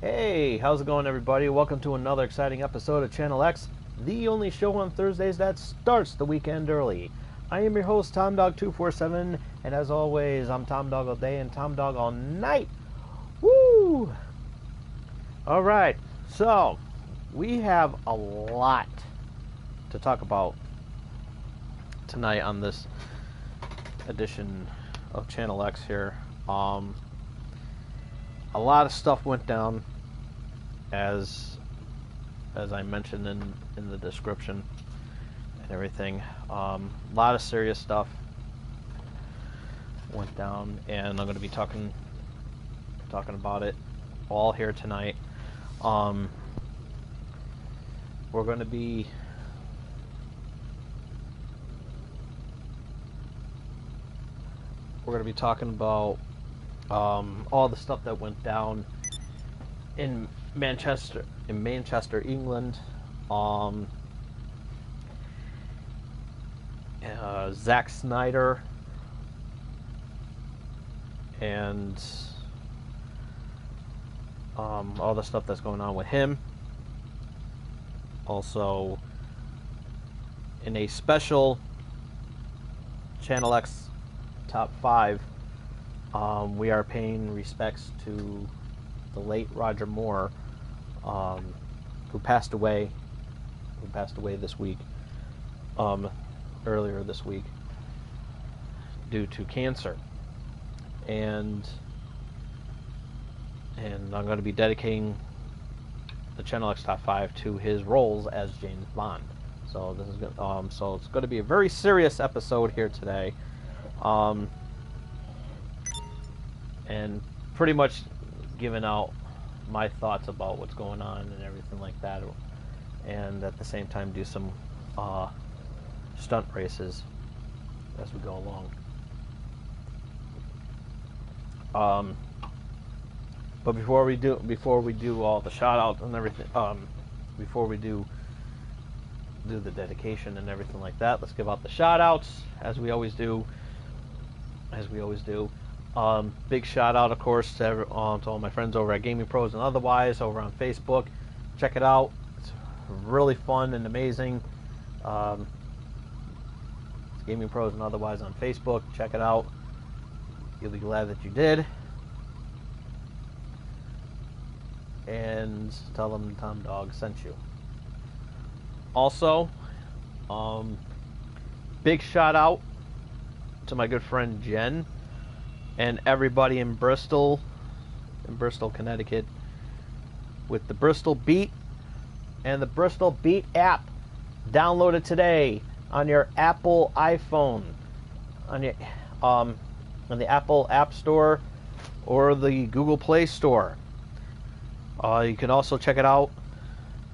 Hey, how's it going, everybody? Welcome to another exciting episode of Channel X, the only show on Thursdays that starts the weekend early. I am your host, TomDog247, and as always, I'm Tom Dog all day and Tom Dog all night. Woo! Alright, so we have a lot to talk about tonight on this edition of Channel X here. A lot of stuff went down, as I mentioned in the description and everything. A lot of serious stuff went down, and I'm going to be talking about it all here tonight. We're going to be talking about all the stuff that went down in Manchester, England. Zack Snyder and all the stuff that's going on with him. Also, in a special Channel X Top 5, we are paying respects to the late Roger Moore, who passed away this week, earlier this week, due to cancer. And I'm going to be dedicating the Channel X Top 5 to his roles as James Bond. So this is so it's going to be a very serious episode here today. And pretty much giving out my thoughts about what's going on and everything like that, and at the same time do some stunt races as we go along. But before we do all the shout outs and everything, before we do the dedication and everything like that, let's give out the shout outs as we always do. Big shout out, of course, to all my friends over at Gaming Pros and otherwise over on Facebook. Check it out; it's really fun and amazing. It's Gaming Pros and otherwise on Facebook. Check it out; you'll be glad that you did. And tell them Tom Dog sent you. Also, big shout out to my good friend Jen and everybody in Bristol, Connecticut, with the Bristol Beat and the Bristol Beat app. Download it today on your Apple iPhone, on the Apple App Store or the Google Play Store. You can also check it out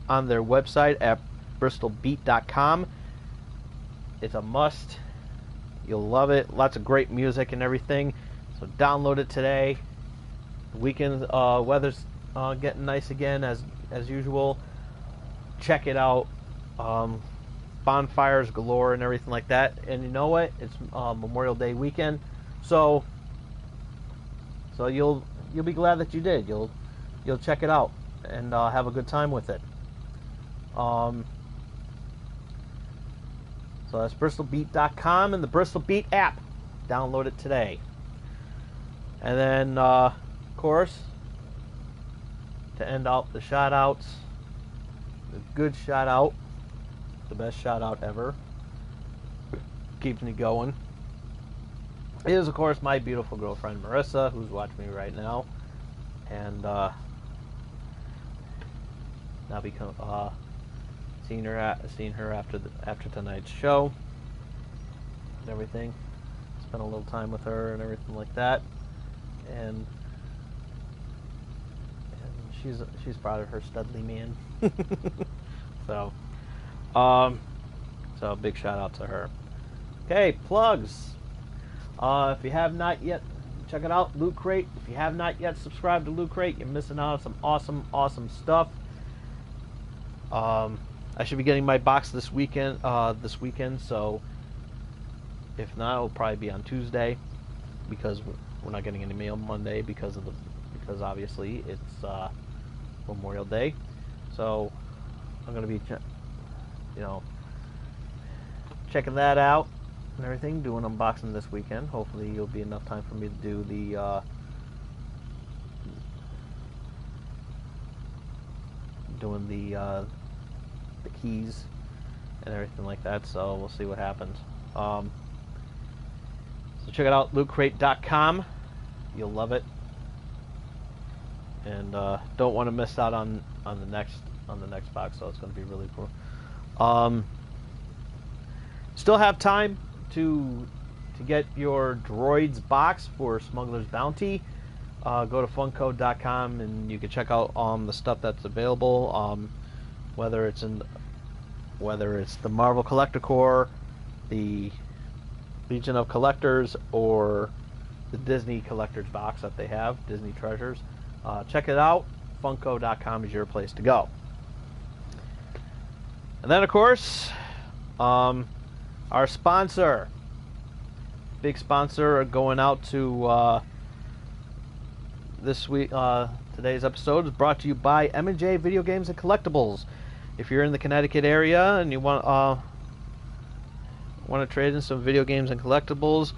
on their website at bristolbeat.com. It's a must. You'll love it. Lots of great music and everything. So download it today. The weekend weather's getting nice again as usual. Check it out. Bonfires galore and everything like that. And you know what? It's Memorial Day weekend, so you'll be glad that you did. You'll check it out and have a good time with it. So that's bristolbeat.com and the Bristol Beat app. Download it today. And then, of course, to end out the shout-outs, the good shout-out, the best shout-out ever, keeps me going, is, of course, my beautiful girlfriend, Marissa, who's watching me right now. And now seeing her after tonight's show and everything. Spent a little time with her and everything like that. And she's proud of her studly man. So big shout out to her. Okay, plugs. If you have not yet, check it out, Loot Crate. If you have not yet subscribed to Loot Crate, you're missing out on some awesome stuff. I should be getting my box this weekend. So if not, it'll probably be on Tuesday, because we're not getting any mail Monday because obviously it's Memorial Day. So I'm gonna be, checking that out and everything. Doing unboxing this weekend. Hopefully, it'll be enough time for me to do the the keys and everything like that. So we'll see what happens. So check it out, lootcrate.com. You'll love it, and don't want to miss out on the next box. So it's going to be really cool. Still have time to get your droids box for Smuggler's Bounty. Go to funko.com and you can check out the stuff that's available. Whether it's the Marvel Collector Corps, the Legion of Collectors, or the Disney Collectors box that they have, Disney Treasures. Check it out. Funko.com is your place to go. And then, of course, our sponsor, big sponsor, going out to this week. Today's episode is brought to you by M&J Video Games and Collectibles. If you're in the Connecticut area and you want to trade in some video games and collectibles,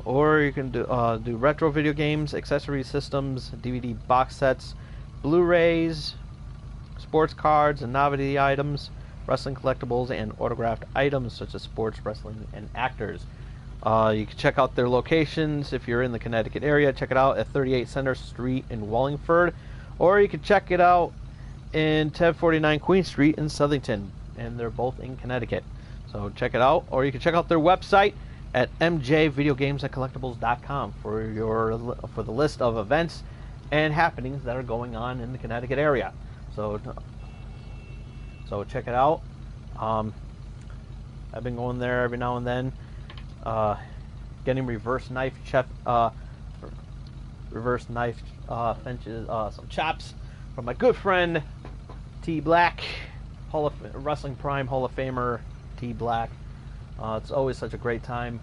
or you can do retro video games, accessory systems, DVD box sets, Blu-rays, sports cards and novelty items, wrestling collectibles, and autographed items such as sports, wrestling, and actors. You can check out their locations if you're in the Connecticut area. Check it out at 38 Center Street in Wallingford, or you can check it out in 1049 Queen Street in Southington, and they're both in Connecticut. So check it out, or you can check out their website at mjvideogamesandcollectibles.com for the list of events and happenings that are going on in the Connecticut area. So check it out. I've been going there every now and then, getting reverse knife fences, some chops from my good friend T Black, Wrestling Prime Hall of Famer T Black. It's always such a great time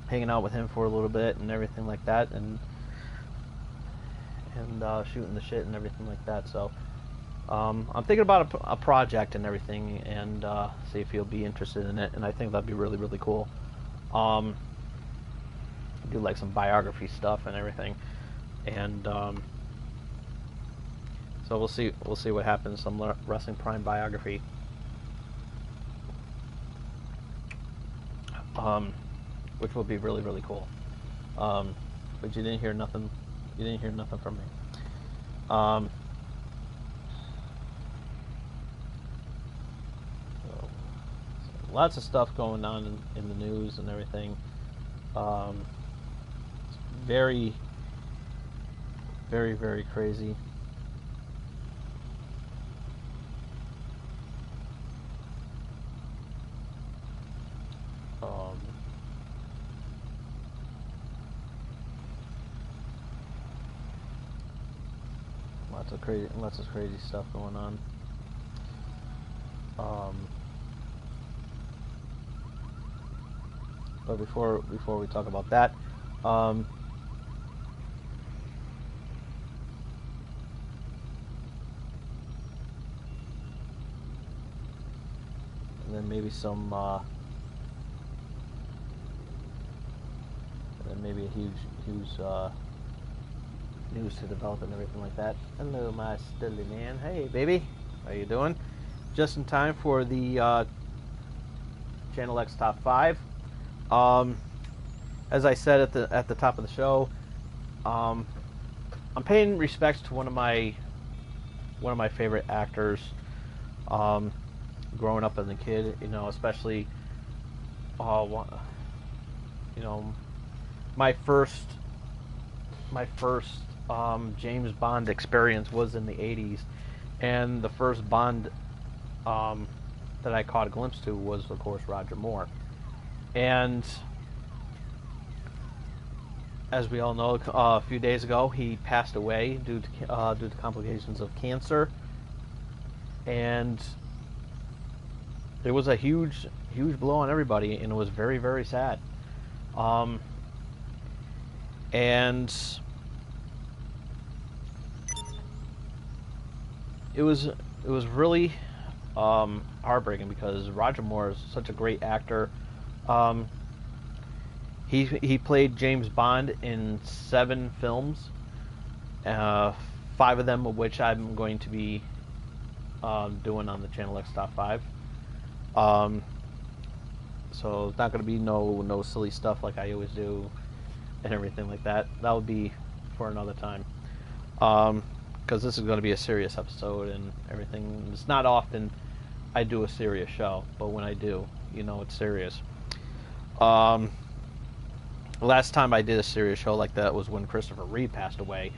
hanging out with him for a little bit and everything like that, and shooting the shit and everything like that. So I'm thinking about a project and everything, and see if he'll be interested in it, and I think that'd be really, really cool. Do like some biography stuff and everything, and so we'll see what happens. Some Wrestling Prime biography, which will be really, really cool. But you didn't hear nothing. You didn't hear nothing from me. So lots of stuff going on in the news and everything. It's very, very, very crazy. Lots of crazy stuff going on. But before we talk about that, and then maybe some, and then maybe a huge news to develop and everything like that. Hello, my steady man. Hey, baby, how you doing? Just in time for the Channel X Top 5. As I said at the top of the show, I'm paying respects to one of my favorite actors. Growing up as a kid, especially, my first James Bond experience was in the 80s, and the first Bond that I caught a glimpse to was, of course, Roger Moore. And as we all know, a few days ago he passed away due to complications of cancer, and it was a huge blow on everybody, and it was very, very sad. And it was really heartbreaking because Roger Moore is such a great actor. Um, he played James Bond in 7 films, 5 of them of which I'm going to be doing on the Channel X Top 5. So it's not going to be no silly stuff like I always do and everything like that. That would be for another time. Because this is going to be a serious episode and everything. It's not often I do a serious show, but when I do, it's serious. Last time I did a serious show like that was when Christopher Reeve passed away,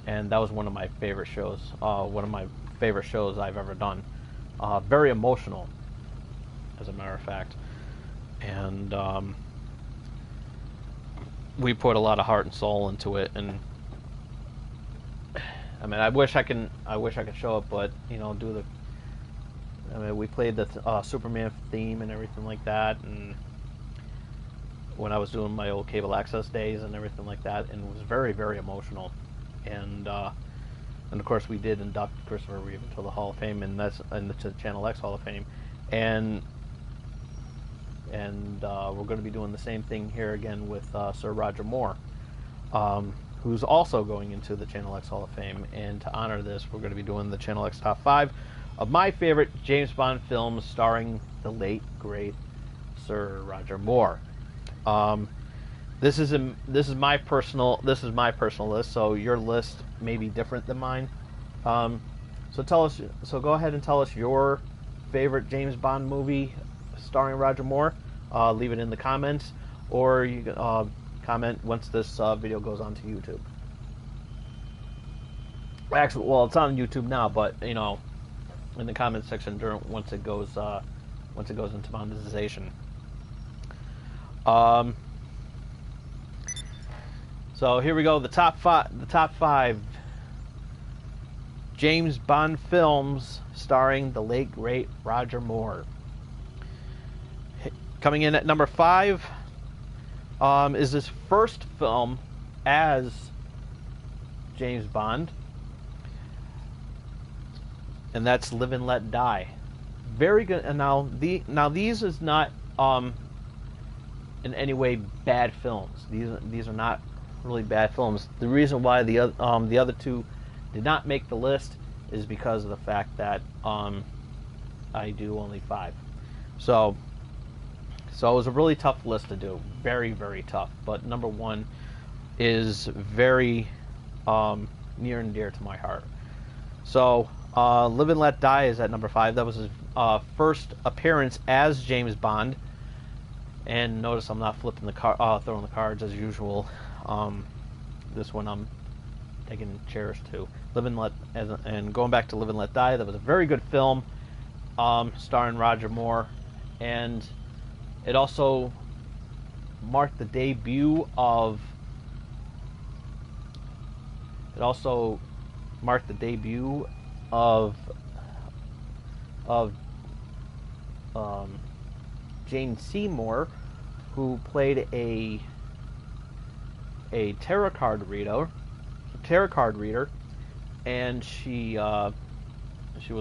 and that was one of my favorite shows. One of my favorite shows I've ever done. Very emotional, as a matter of fact, and we put a lot of heart and soul into it. And I mean, I wish I could show it, but we played the Superman theme and everything like that, and when I was doing my old cable access days and everything like that, and it was very, very emotional. And of course we did induct Christopher Reeve into the Hall of Fame, and that's into the Channel X Hall of Fame, and we're going to be doing the same thing here again with Sir Roger Moore, who's also going into the Channel X Hall of Fame. And to honor this, we're going to be doing the Channel X Top 5 of my favorite James Bond films starring the late great Sir Roger Moore. This is my personal list, so your list may be different than mine. So go ahead and tell us your favorite James Bond movie starring Roger Moore. Leave it in the comments, or you can comment once this video goes onto YouTube. Actually, well, it's on YouTube now, but in the comment section once it goes into monetization. So here we go. The top five James Bond films starring the late great Roger Moore. Coming in at number 5 is his first film as James Bond, and that's Live and Let Die. Very good. And now these is not in any way bad films. These are not really bad films. The reason why the other 2 did not make the list is because of the fact that I do only 5. So it was a really tough list to do. Very, very tough. But number 1 is very near and dear to my heart. So Live and Let Die is at number 5. That was his first appearance as James Bond. And notice I'm not flipping throwing the cards as usual. This one I'm taking chairs to. And going back to Live and Let Die, that was a very good film, starring Roger Moore, and it also marked the debut of Jane Seymour, who played a tarot card reader, and she was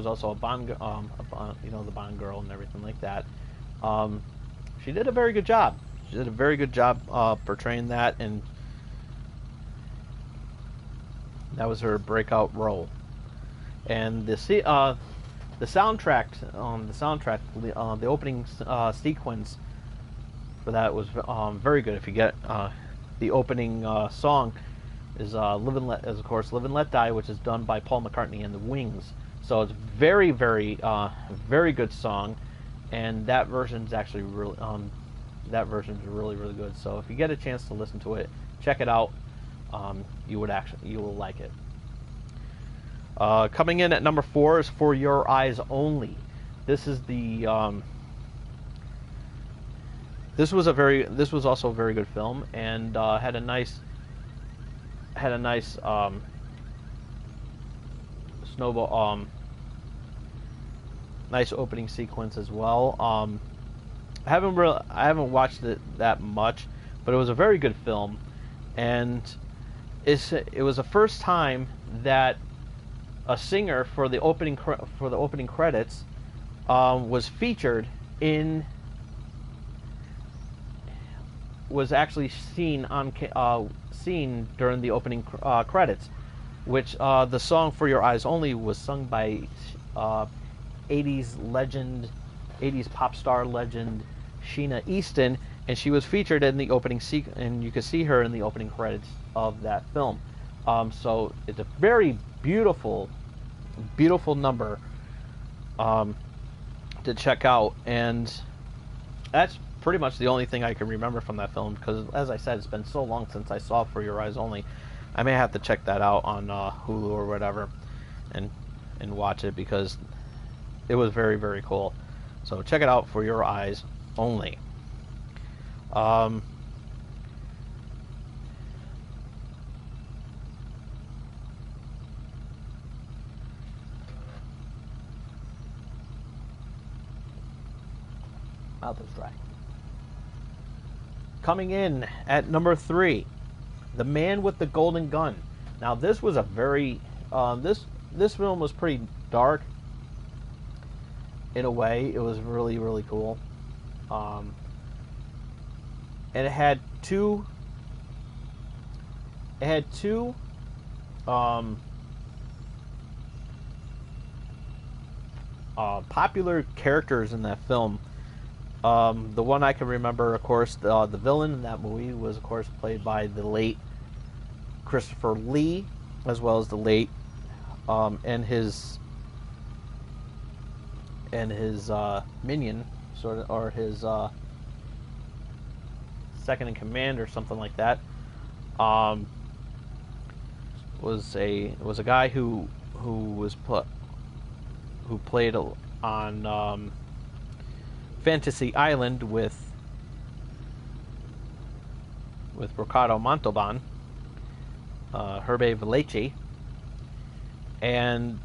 also a Bond, the Bond girl and everything like that. She did a very good job. She did a very good job portraying that, and that was her breakout role. And the soundtrack, the opening sequence for that was very good. If you get the opening song is Live and Let Die, which is done by Paul McCartney and the Wings. So it's very, very, very good song, and that version's actually really, really good. So if you get a chance to listen to it, check it out. You will like it. Coming in at number 4 is For Your Eyes Only. This is the this was also a very good film, and had a nice snowball nice opening sequence as well. I haven't watched it that much, but it was a very good film, and it was the first time that a singer for the opening credits, was featured in, was actually seen during the opening credits, which the song "For Your Eyes Only" was sung by 80s legend, 80s pop star legend Sheena Easton, and she was featured in the opening and you can see her in the opening credits of that film. So it's a very beautiful number to check out, and that's pretty much the only thing I can remember from that film, because as I said, it's been so long since I saw For Your Eyes Only. I may have to check that out on Hulu or whatever and watch it, because it was very, very cool. So check it out, For Your Eyes Only. Mouth is dry. Coming in at number 3, The Man with the Golden Gun. Now this was a very this film was pretty dark in a way. It was really, really cool. And it had two popular characters in that film. The one I can remember, of course, the villain in that movie was, of course, played by the late Christopher Lee, as well as the late and his minion, sort of, or his second in command or something like that. Was a guy who played on Fantasy Island with Ricardo Montalban, Hervé Villechie, and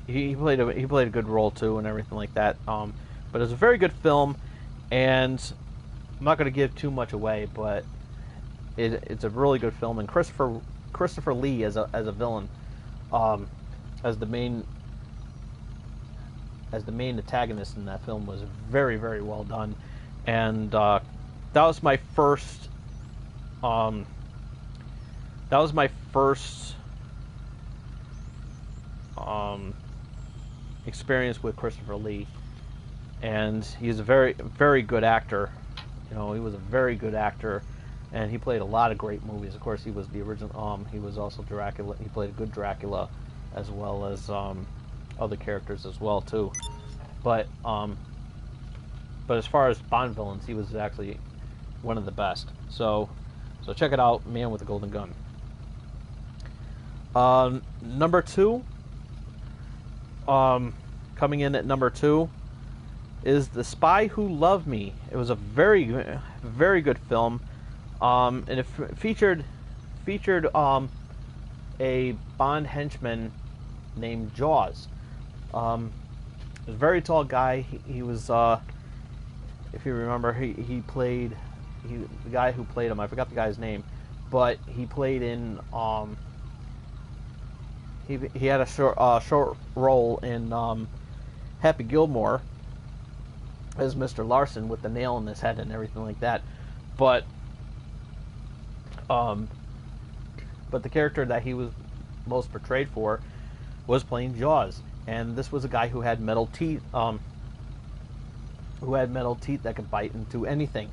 he played a good role too and everything like that. But it was a very good film, and I'm not going to give too much away, but it's a really good film. And Christopher Lee as a villain, as the main antagonist in that film, was very, very well done. And that was my first experience with Christopher Lee, and he's a very, very good actor. You know, he was a very good actor, and he played a lot of great movies. Of course, he was the original. He was also Dracula. He played a good Dracula, as well as other characters as well too. But as far as Bond villains, he was actually one of the best. So check it out, Man with the Golden Gun. Number 2, coming in at number 2, is The Spy Who Loved Me. It was a very, very good film, and it featured a Bond henchman named Jaws. A very tall guy. He was, if you remember, he played the guy who played him. I forgot the guy's name, but he played in he had a short role in Happy Gilmore as Mr. Larson with the nail in his head and everything like that. But the character that he was most portrayed for was playing Jaws, and this was a guy who had metal teeth, that could bite into anything,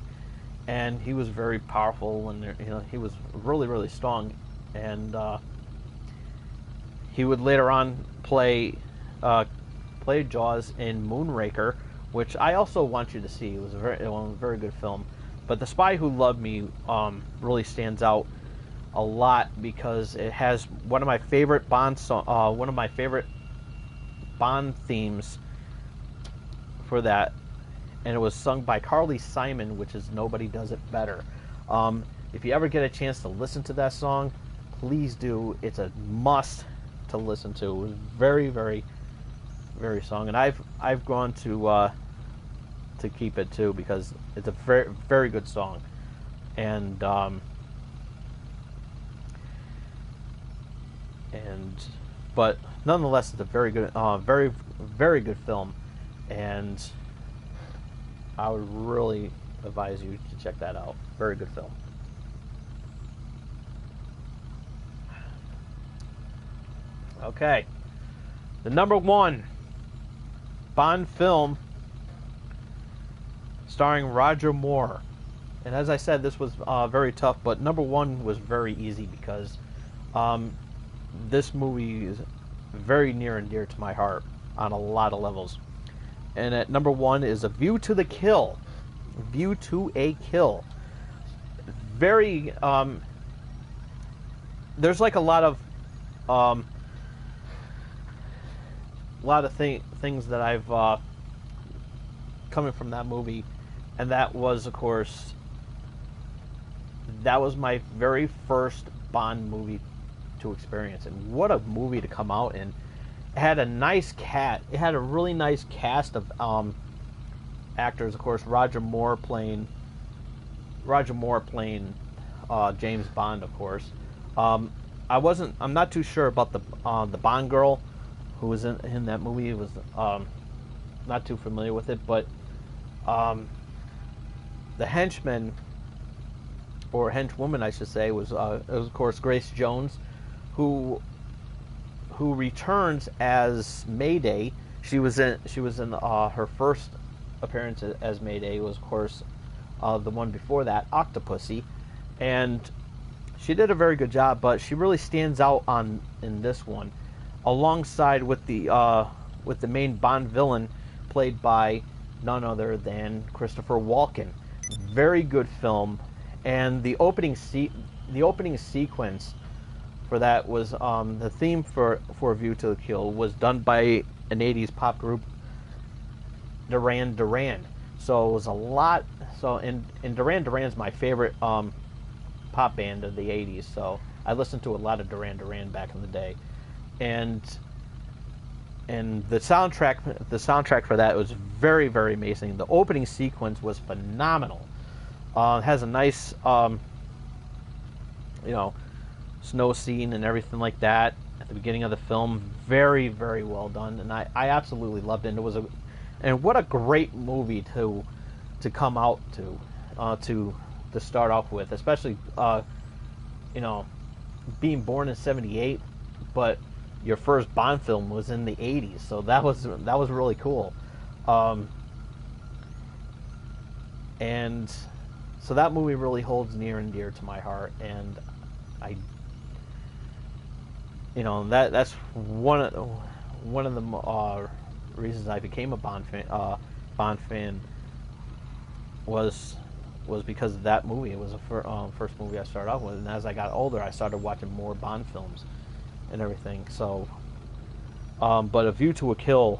and he was very powerful, and he was really, really strong, and he would later on play Jaws in Moonraker, which I also want you to see. It was a very good film. But The Spy Who Loved Me really stands out a lot because it has one of my favorite Bond themes for that, and it was sung by Carly Simon, which is Nobody Does It Better. If you ever get a chance to listen to that song, please do. It's a must to listen to. It was very, very, very song, and I've gone to keep it too because it's a very, very good song, and but nonetheless, it's a very good, very good film, and I would really advise you to check that out. Very good film. Okay, the number one Bond film starring Roger Moore. And as I said, this was very tough, but number one was very easy because this movie is very near and dear to my heart on a lot of levels. And at number one is A View to the Kill. View to a Kill. Very, there's like a lot of things that I've coming from that movie, and that was, of course, that was my very first Bond movie to experience, and what a movie to come out in. It had a nice cast. It had a really nice cast of actors. Of course, Roger Moore playing James Bond. Of course, I'm not too sure about the Bond girl who was in that movie. It was not too familiar with it, but the henchman, or henchwoman, I should say, was of course Grace Jones, who returns as Mayday. She was in her first appearance as Mayday was, of course, the one before that, Octopussy, and she did a very good job. But she really stands out in this one, alongside with the main Bond villain, played by none other than Christopher Walken. Very good film, and the opening sequence for that was the theme for View to the Kill was done by an 80s pop group, Duran Duran. So it was a lot. So and Duran Duran's my favorite pop band of the 80s. So I listened to a lot of Duran Duran back in the day, and the soundtrack for that was very, very amazing. The opening sequence was phenomenal. It has a nice snow scene and everything like that at the beginning of the film. Very, very well done, and I absolutely loved it. And and what a great movie to come out to start off with, especially being born in '78, but your first Bond film was in the '80s, so that was really cool. And so that movie really holds near and dear to my heart, and that's one of the reasons I became a Bond fan was because of that movie. It was the first movie I started off with, and as I got older, I started watching more Bond films and everything. So, but A View to a Kill,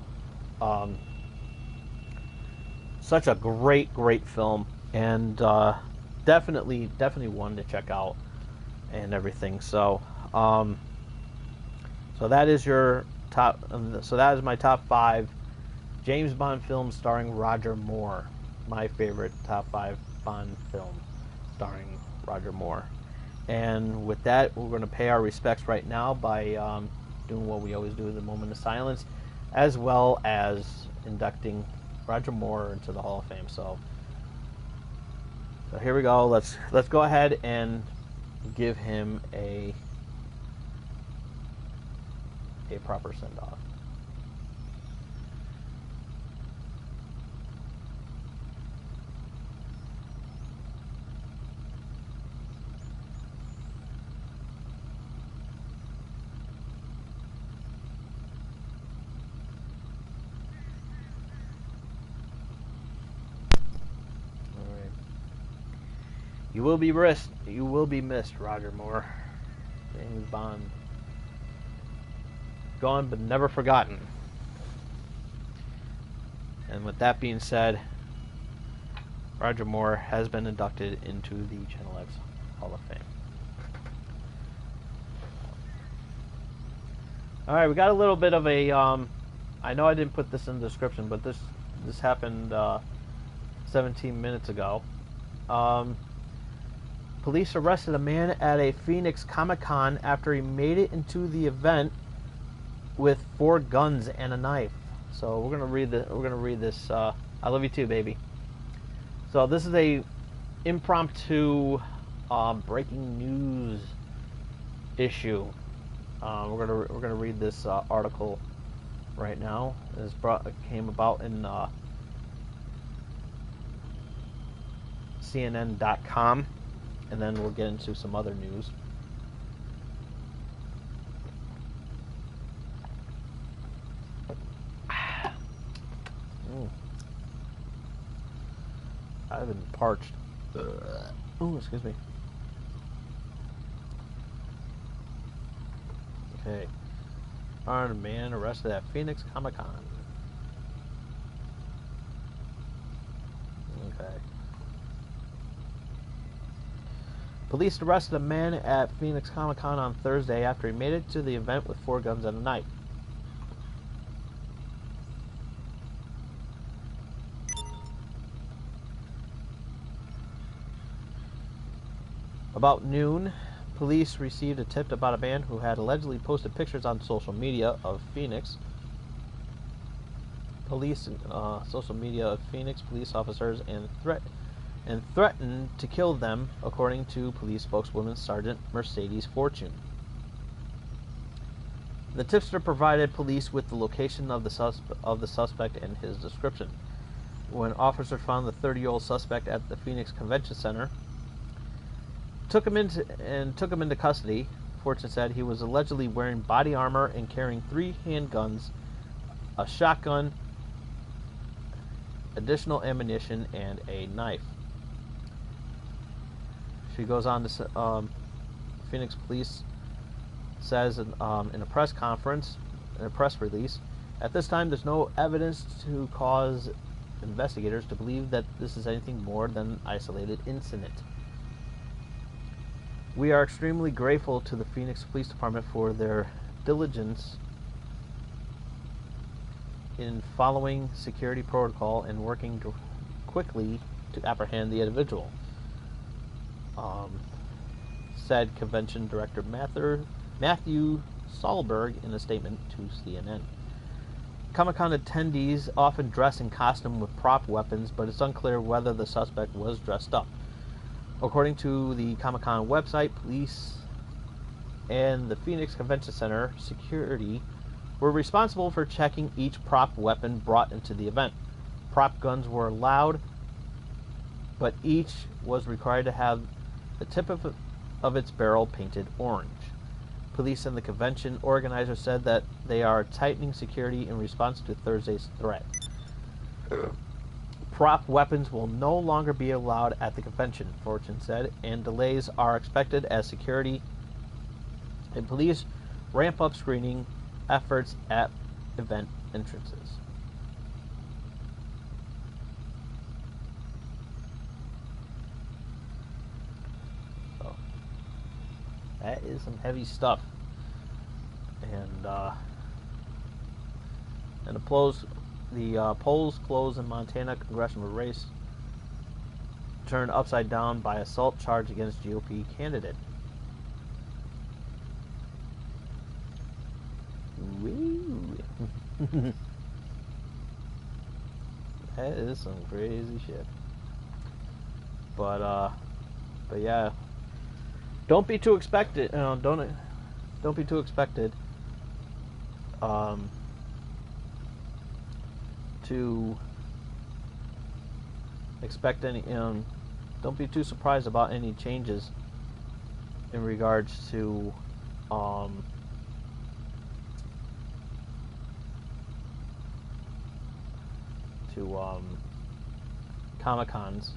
such a great film, and definitely one to check out and everything. So, so that is your top. So that is my top 5 James Bond films starring Roger Moore. My favorite top 5 Bond films starring Roger Moore. And with that, we're going to pay our respects right now by doing what we always do, the moment of silence, as well as inducting Roger Moore into the Hall of Fame. So here we go. Let's go ahead and give him a proper send-off. You will be missed, Roger Moore. James Bond. Gone but never forgotten. And with that being said, Roger Moore has been inducted into the Channel X Hall of Fame. Alright, we got a little bit of a I know I didn't put this in the description, but this happened 17 minutes ago. Police arrested a man at a Phoenix Comic-Con after he made it into the event with 4 guns and a knife. So we're gonna read the. We're gonna read this. I love you too, baby. So this is a impromptu breaking news issue. We're gonna read this article right now. It came about in CNN.com, and then we'll get into some other news. I've been parched. Oh, excuse me. Okay. Armed man arrested at Phoenix Comic-Con. Okay. Police arrested a man at Phoenix Comic-Con on Thursday after he made it to the event with 4 guns and a knife. About noon, police received a tip about a man who had allegedly posted pictures on social media of Phoenix. Social media of Phoenix police officers and threatened to kill them, according to police spokeswoman Sergeant Mercedes Fortune. The tipster provided police with the location of the suspect and his description. When officers found the 30-year-old suspect at the Phoenix Convention Center, took him into custody. Fortune said he was allegedly wearing body armor and carrying 3 handguns, a shotgun, additional ammunition, and a knife. She goes on to say, Phoenix Police says in a press conference, in a press release, at this time there's no evidence to cause investigators to believe that this is anything more than an isolated incident. We are extremely grateful to the Phoenix Police Department for their diligence in following security protocol and working quickly to apprehend the individual, said Convention Director Matthew Solberg in a statement to CNN. Comic-Con attendees often dress in costume with prop weapons, but it's unclear whether the suspect was dressed up. According to the Comic-Con website, police and the Phoenix Convention Center security were responsible for checking each prop weapon brought into the event. Prop guns were allowed, but each was required to have the tip of its barrel painted orange. Police and the convention organizers said that they are tightening security in response to Thursday's threat. Prop weapons will no longer be allowed at the convention, Fortune said, and delays are expected as security and police ramp up screening efforts at event entrances. So, that is some heavy stuff. And the polls closed in Montana congressional race turned upside down by assault charge against GOP candidate. That is some crazy shit. But yeah, don't be too expected. Don't be too expected. To expect any, don't be too surprised about any changes in regards to Comic-Cons.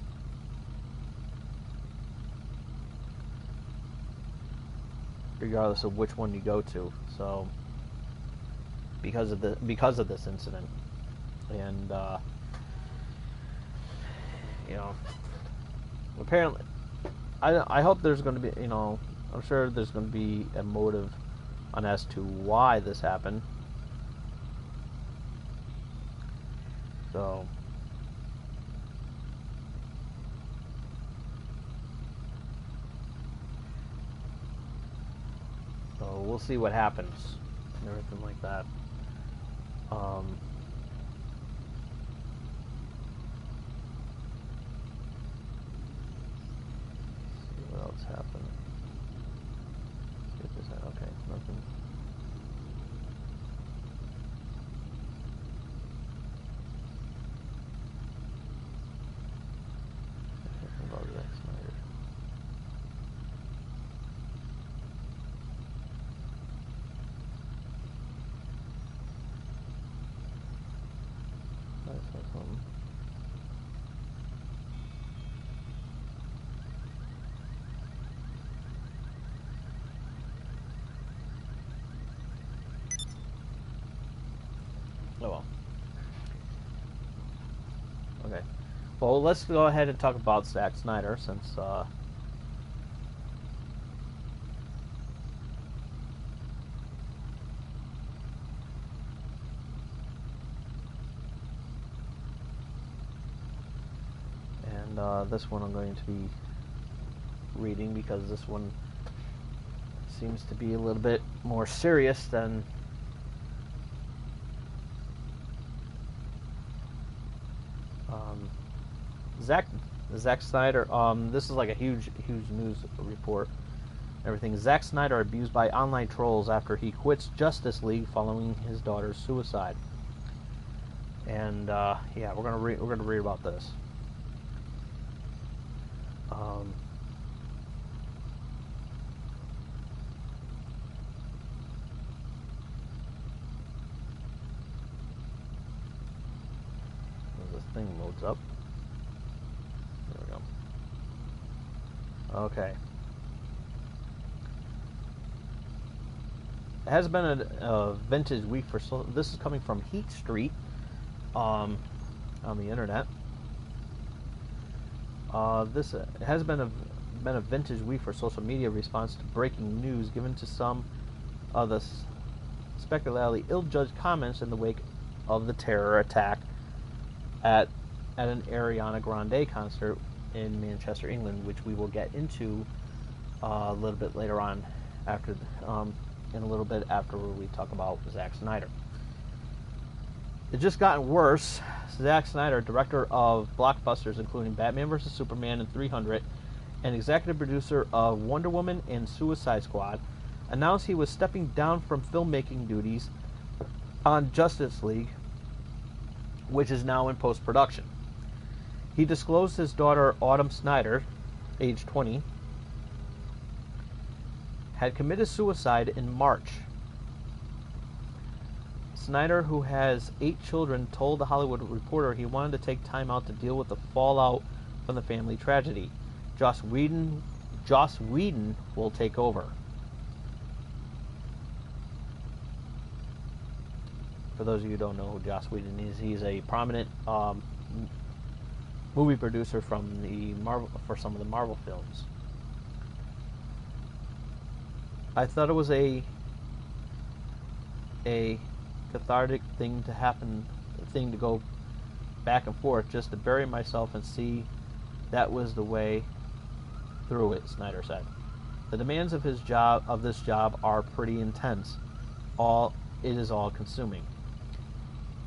Regardless of which one you go to. So because of this incident. And apparently I hope there's going to be, I'm sure there's going to be a motive on as to why this happened. So we'll see what happens. and everything like that. See what else happened. See if there's okay, nothing. Nothing about Zack Snyder. I saw something. Oh well. Okay. Well, let's go ahead and talk about Zack Snyder since this one I'm going to be reading because this one seems to be a little bit more serious than Zack Snyder. This is like a huge news report. Everything. Zack Snyder abused by online trolls after he quits Justice League following his daughter's suicide. And yeah, we're gonna read about this. As this thing loads up. There we go. Okay. It has been a vintage week for this is coming from Heat Street on the internet. This has been a vintage week for social media response to breaking news given to some of the speculatively ill-judged comments in the wake of the terror attack at an Ariana Grande concert in Manchester, England, which we will get into a little bit later on after in a little bit after we talk about Zack Snyder. It's just gotten worse. Zack Snyder, director of blockbusters including Batman vs. Superman and 300, and executive producer of Wonder Woman and Suicide Squad, announced he was stepping down from filmmaking duties on Justice League, which is now in post-production. He disclosed his daughter, Autumn Snyder, age 20, had committed suicide in March. Snyder, who has 8 children, told The Hollywood Reporter he wanted to take time out to deal with the fallout from the family tragedy. Joss Whedon will take over. For those of you who don't know who Joss Whedon is, he's a prominent movie producer for some of the Marvel films. I thought it was a cathartic thing to happen, thing to go back and forth, just to bury myself and see that was the way through it, Snyder said. The demands of this job are pretty intense. It is all consuming.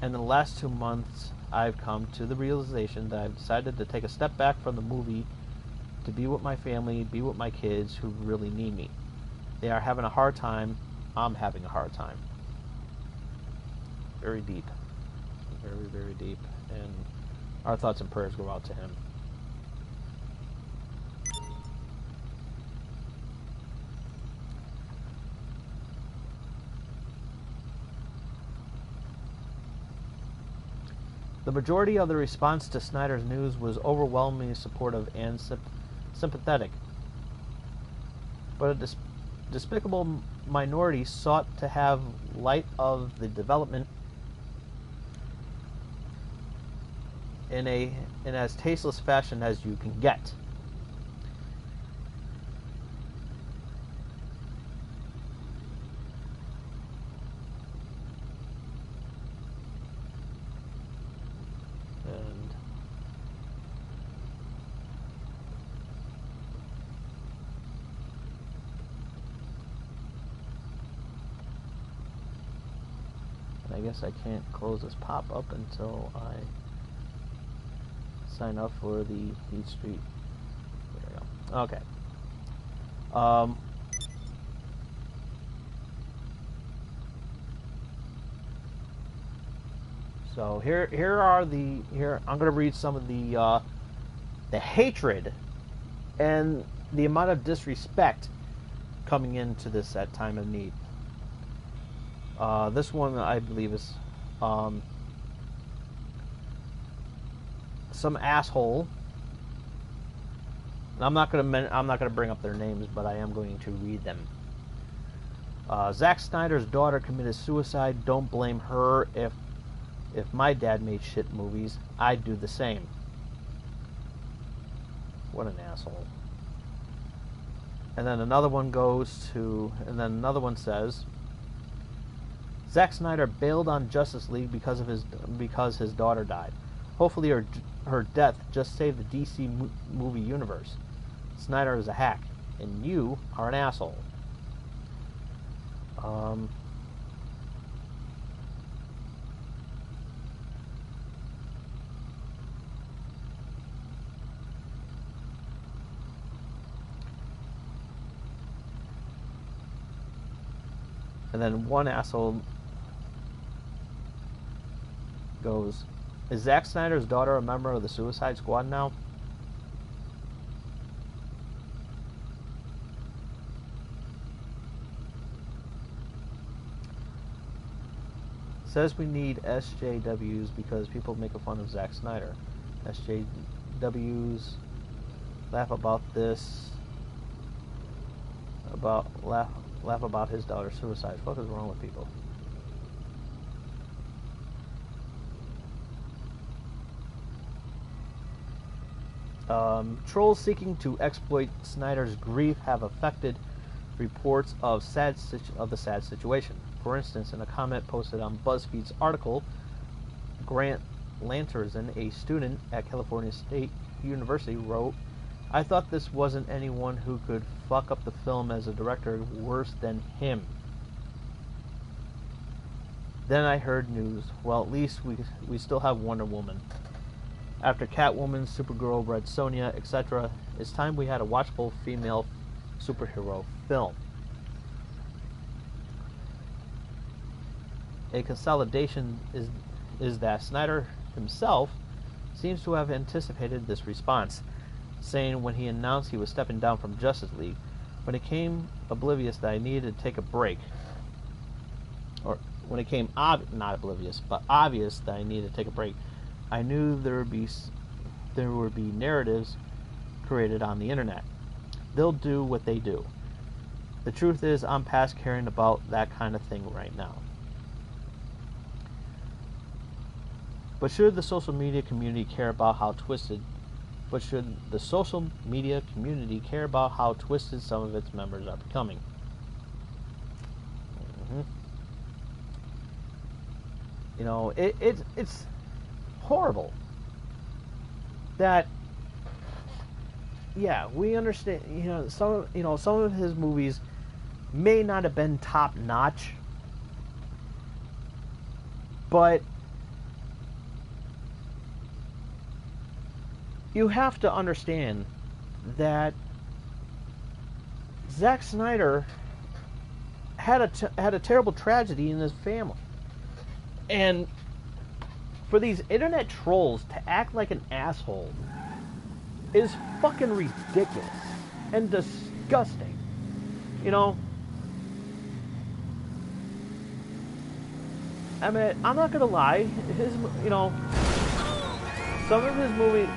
And in the last 2 months, I've come to the realization that I've decided to take a step back from the movie to be with my family, be with my kids who really need me. They are having a hard time. I'm having a hard time. Very deep. Very, very deep. And our thoughts and prayers go out to him. The majority of the response to Snyder's news was overwhelmingly supportive and sympathetic. But a despicable minority sought to have light of the development in as tasteless fashion as you can get. I guess I can't close this pop-up until I sign up for the Heat Street. There we go. Okay. So here I'm gonna read some of the hatred and the amount of disrespect coming into this at time of need. This one I believe is some asshole. I'm not gonna bring up their names, but I am going to read them. Zack Snyder's daughter committed suicide. Don't blame her. If my dad made shit movies, I'd do the same. What an asshole. And then another one another one says, Zack Snyder bailed on Justice League because his daughter died. Hopefully her death just saved the DC movie universe. Snyder is a hack, and you are an asshole. And then one asshole goes, is Zack Snyder's daughter a member of the Suicide Squad now? Says we need SJWs because people make fun of Zack Snyder. SJWs laugh about this, laugh about his daughter's suicide. What is wrong with people? Trolls seeking to exploit Snyder's grief have affected reports of the sad situation. For instance, in a comment posted on BuzzFeed's article, Grant Lanterson, a student at California State University, wrote, I thought this wasn't anyone who could fuck up the film as a director worse than him. Then I heard news. Well, at least we still have Wonder Woman. After Catwoman, Supergirl, Red Sonja, etc., it's time we had a watchable female superhero film. A consolidation is that Snyder himself seems to have anticipated this response, saying when he announced he was stepping down from Justice League, when it came oblivious that I needed to take a break, or when it came not oblivious, but obvious that I needed to take a break, I knew there would be narratives created on the internet. They'll do what they do. The truth is, I'm past caring about that kind of thing right now. But should the social media community care about how twisted some of its members are becoming? You know, it's horrible that, yeah, we understand, some of his movies may not have been top notch, but you have to understand that Zack Snyder had a terrible tragedy in his family. And for these internet trolls to act like an asshole is fucking ridiculous and disgusting. You know, I mean, I'm not gonna lie, some of his movies,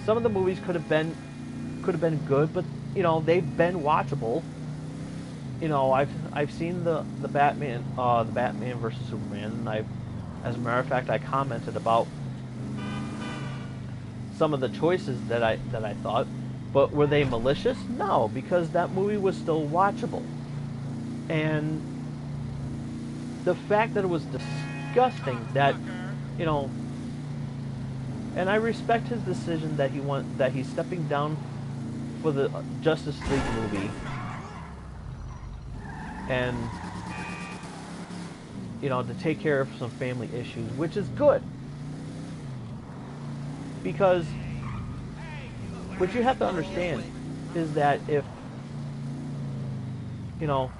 some of the movies could have been good, but they've been watchable. I've seen the Batman versus Superman, and as a matter of fact, I commented about some of the choices that I thought, but were they malicious? No, because that movie was still watchable, and the fact that it was disgusting that and I respect his decision that he's stepping down for the Justice League movie. And to take care of some family issues, which is good. Because what you have to understand is that if, you know,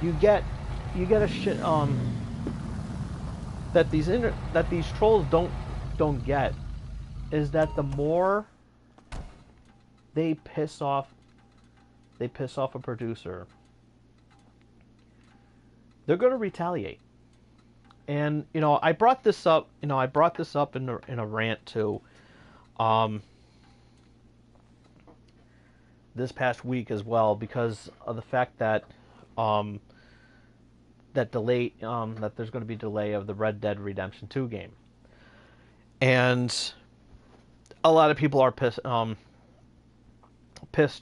you get a shit that these trolls don't get is that the more they piss off a producer, they're going to retaliate. And I brought this up in a rant too, this past week as well, because of the fact that that there's going to be delay of the Red Dead Redemption 2 game, and a lot of people are pissed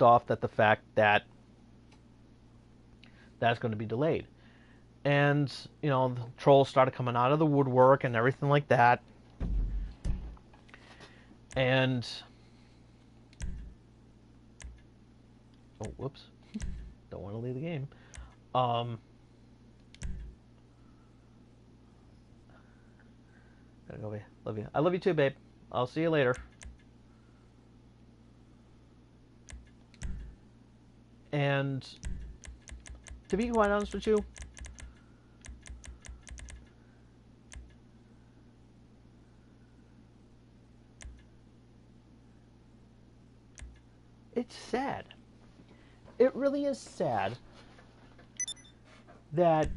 off that the fact that that's going to be delayed. And, the trolls started coming out of the woodwork and everything like that. And... oh, whoops. Don't want to leave the game. Gotta go away. Love you. I love you too, babe. I'll see you later. And... to be quite honest with you, it's sad. It really is sad that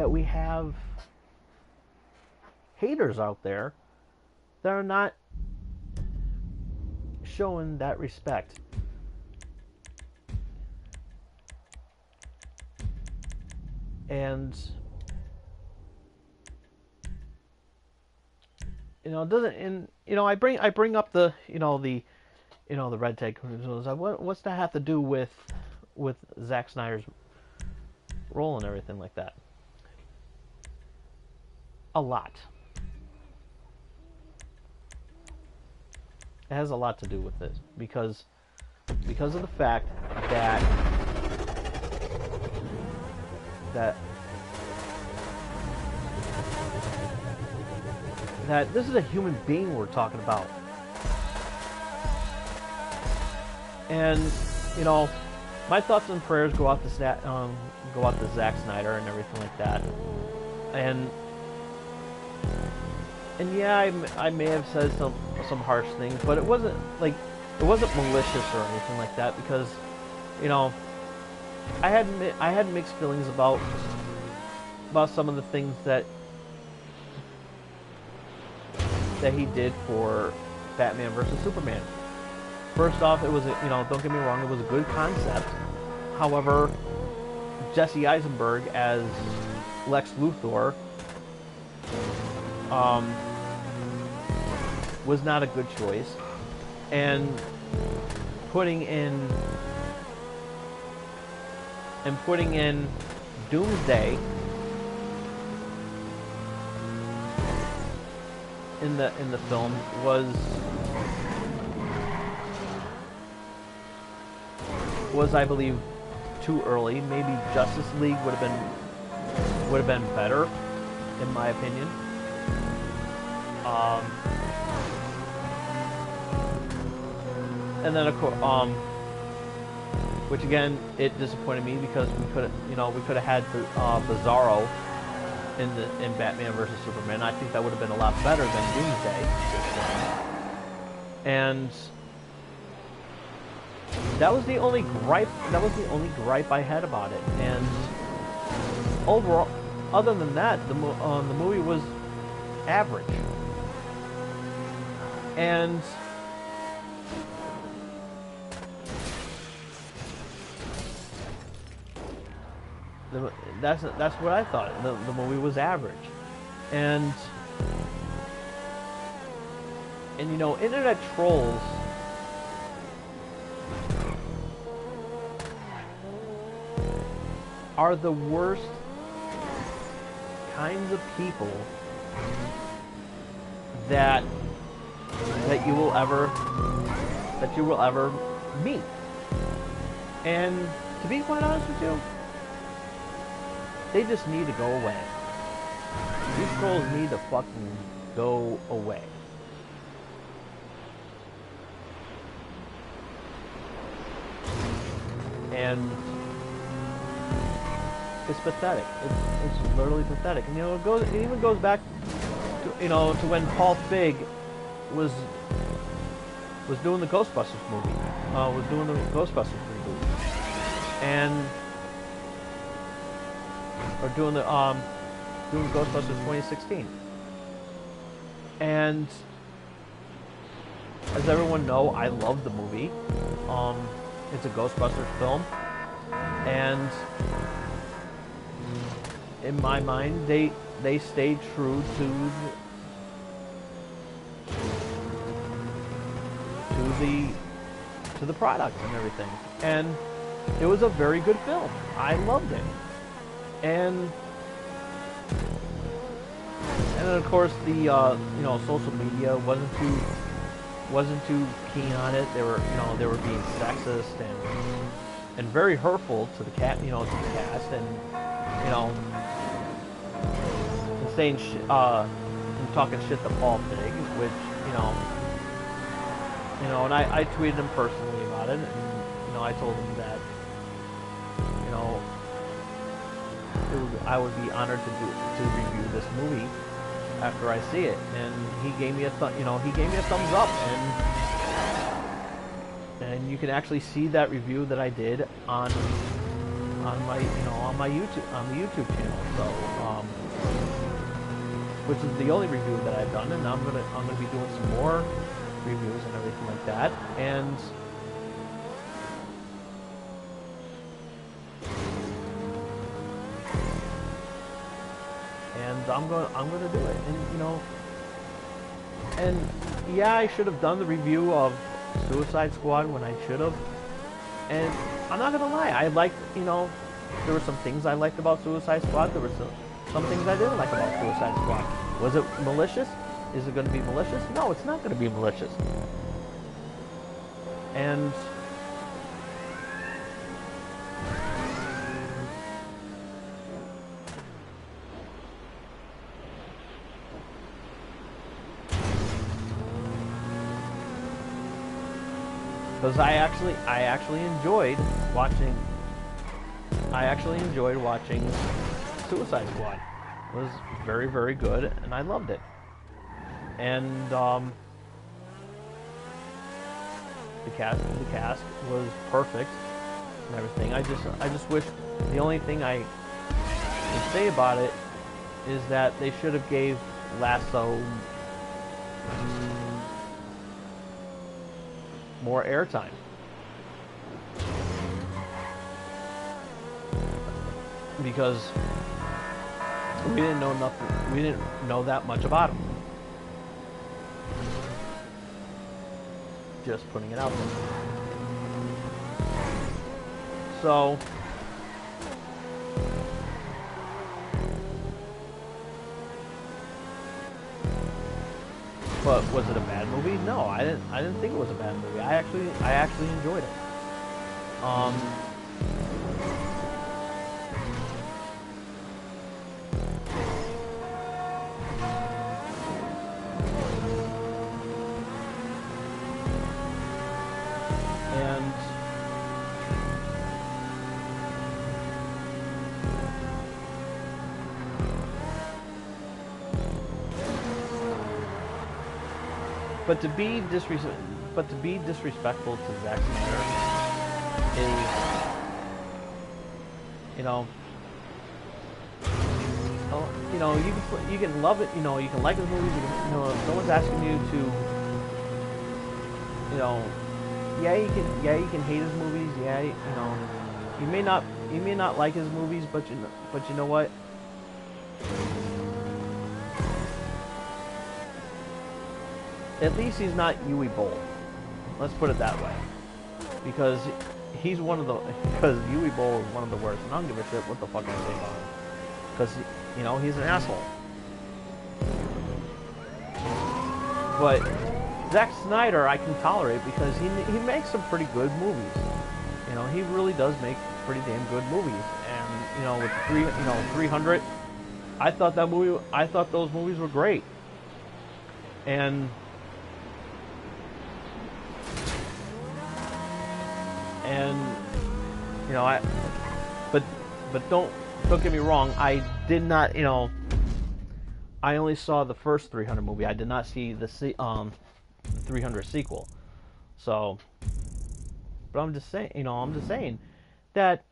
we have haters out there that are not showing that respect. And it doesn't. And I bring up the the Red Dead. What's that have to do with Zack Snyder's role and everything like that? A lot. It has a lot to do with this because of the fact that this is a human being we're talking about. And my thoughts and prayers go out to Zack Snyder and everything like that. And yeah, I may have said some harsh things, but it wasn't malicious or anything like that, because I had mixed feelings about some of the things that he did for Batman versus Superman. First off, it was don't get me wrong, it was a good concept. However, Jesse Eisenberg as Lex Luthor was not a good choice, and putting in Doomsday in the film was I believe too early. Maybe Justice League would have been better, in my opinion. And then of course, which again, it disappointed me because we could have had Bizarro in Batman versus Superman. I think that would have been a lot better than Doomsday. And that was the only gripe I had about it. And overall, other than that, the movie was average. And that's what I thought. The movie was average, and internet trolls are the worst kinds of people that you will ever meet. And to be quite honest with you, they just need to go away. These trolls need to fucking go away. And it's pathetic. It's literally pathetic. And it even goes back to, to when Paul Feig was doing the Ghostbusters movie. Was doing the Ghostbusters reboot. And or doing Ghostbusters 2016. And as everyone know, I love the movie. It's a Ghostbusters film, and in my mind, they stayed true to the product and everything, and it was a very good film. I loved it, and then of course the social media wasn't too keen on it. They were being sexist and very hurtful to the cast, and and saying and talking shit to Paul Feig, which and I tweeted him personally about it, and I told him that I would be honored to review this movie after I see it, and he gave me a thumbs up, and you can actually see that review that I did on my YouTube channel. So which is the only review that I've done, and I'm gonna be doing some more reviews and everything like that, and I'm gonna do it, and yeah, I should have done the review of Suicide Squad when I should have, and I'm not gonna lie, I liked, there were some things I liked about Suicide Squad, there were some things I didn't like about Suicide Squad. Was it malicious? Is it going to be malicious? No, it's not going to be malicious. And because I actually enjoyed watching Suicide Squad. It was very, very good, and I loved it. And the cast was perfect and everything. I just wish, the only thing I can say about it is that they should have gave Lasso more airtime. Because we didn't know nothing. We didn't know that much about him. Just putting it out there. So, but was it a bad movie? No, I didn't think it was a bad movie. I actually enjoyed it. But to be disrespectful to Zack Snyder is, you can love it, you can like his movies, no one's asking you to, yeah, you can hate his movies, yeah, you may not like his movies, but you know what? At least he's not Yui Bowl. Let's put it that way. Because Yui Bowl is one of the worst, and I don't give a shit what the fuck I say about him. Because, he's an asshole. But Zack Snyder I can tolerate because he makes some pretty good movies. he really does make pretty damn good movies. And with 300, I thought those movies were great. And I but don't get me wrong, I did not, I only saw the first 300 movie. I did not see the 300 sequel. So, but I'm just saying that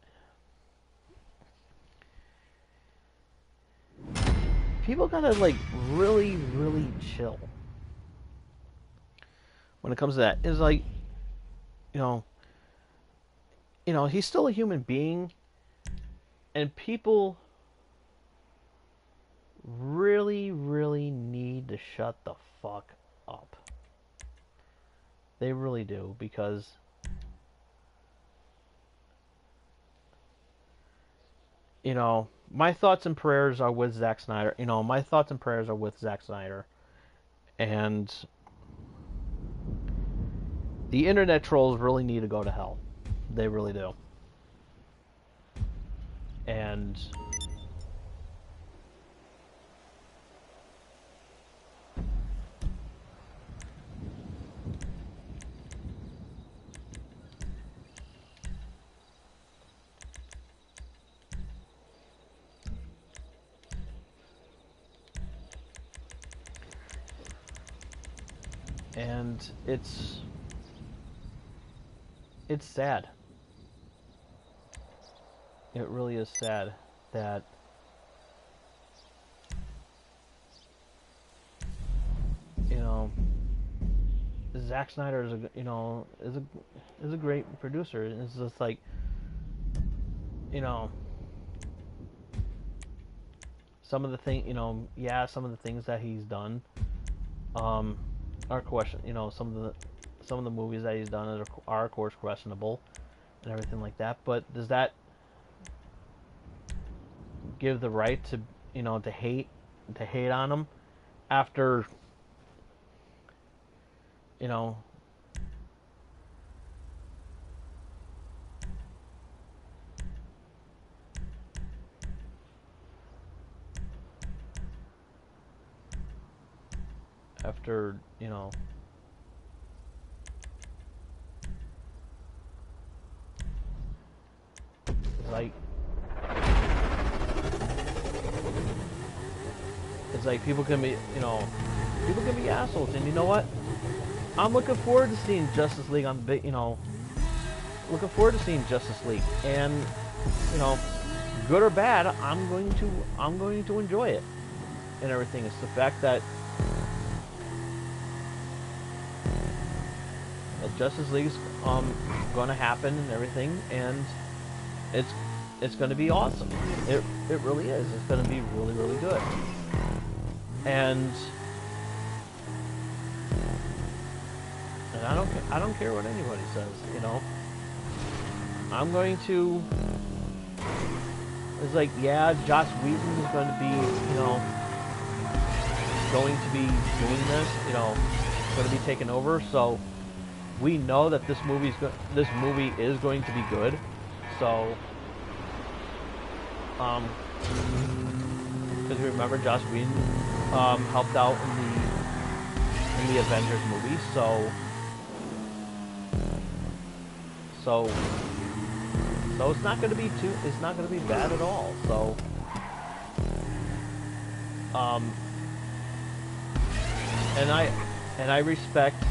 people gotta like really, really chill when it comes to that. It's like, he's still a human being, and people really, really need to shut the fuck up. They really do, because my thoughts and prayers are with Zack Snyder. My thoughts and prayers are with Zack Snyder. And the internet trolls really need to go to hell. They really do. And it's sad. It really is sad that Zack Snyder is a great producer. And it's just like some of the some of the things that he's done are question. Some of the movies that he's done are of course questionable and everything like that. But does that give the right to to hate on him after after like it's like people can be assholes, and you know what? I'm looking forward to seeing Justice League on the big, looking forward to seeing Justice League, and good or bad, I'm going to enjoy it and everything. It's the fact that Justice League's going to happen and everything, and it's going to be awesome. It really is. It's going to be really, really good. And I don't care what anybody says. I'm going to. It's like, yeah, Joss Whedon is going to be doing this. Going to be taking over. So we know that this movie is going to be good. So because remember, Joss Whedon helped out in the Avengers movie, so it's not going to be bad at all. So and I respect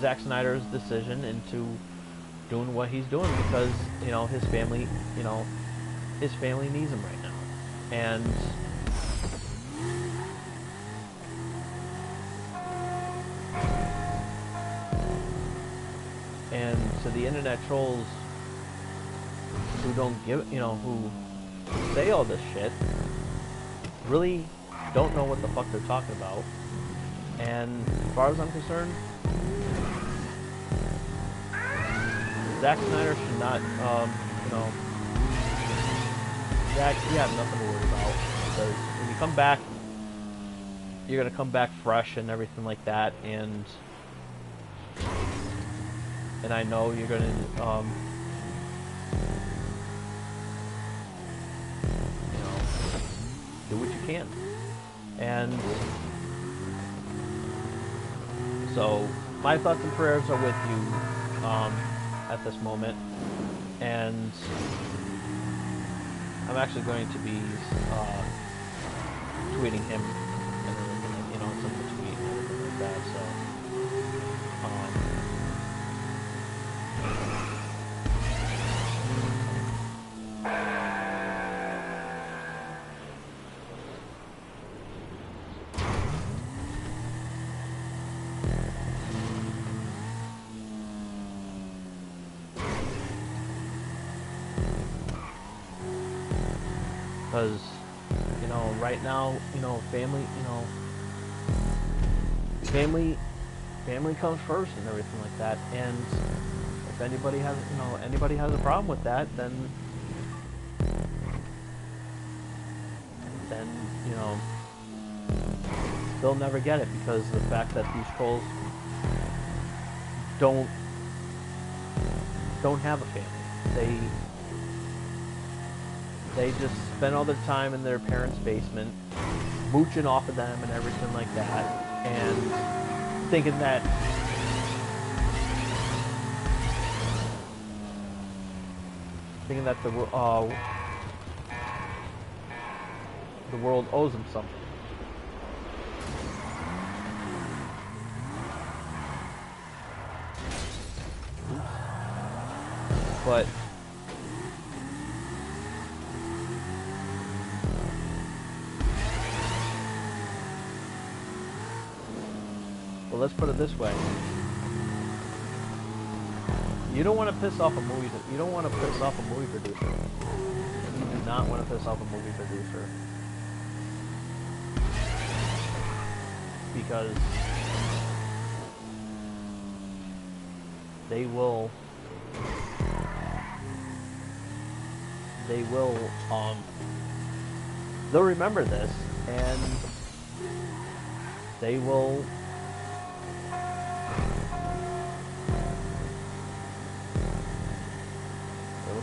Zack Snyder's decision into doing what he's doing, because his family needs him right now. And to the internet trolls who don't who say all this shit, really don't know what the fuck they're talking about. And as far as I'm concerned, Zack Snyder should not, Zack, you have nothing to worry about, because when you come back, you're gonna come back fresh and everything like that, and and I know you're gonna you know, do what you can. And so my thoughts and prayers are with you at this moment, and I'm actually going to be tweeting him, and you know, some of the tweet and everything like that. So, because you know, right now, you know, family comes first and everything like that. And if anybody has a problem with that, then you know, they'll never get it, because the fact that these trolls don't have a family. They just spend all their time in their parents' basement, mooching off of them and everything like that, and thinking that the world owes them something. But let's put it this way: you don't want to piss off a movie. You don't want to piss off a movie producer. You do not want to piss off a movie producer, because they will they'll remember this, and they will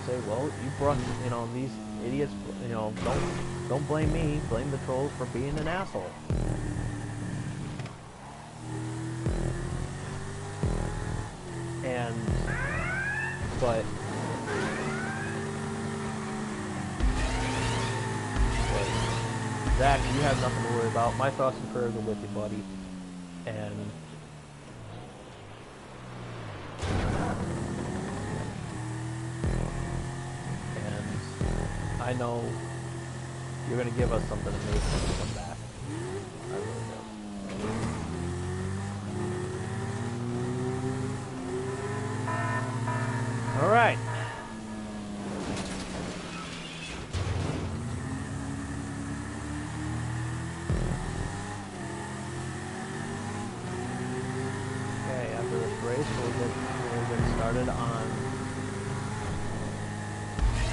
say, well, you brought, you know, these idiots, you know, don't blame me, blame the trolls for being an asshole. And but Zach, you have nothing to worry about. My thoughts and prayers are with you, buddy. And I know you're going to give us something amazing when you come back. I really do. Alright. Okay, after this race, we'll get started on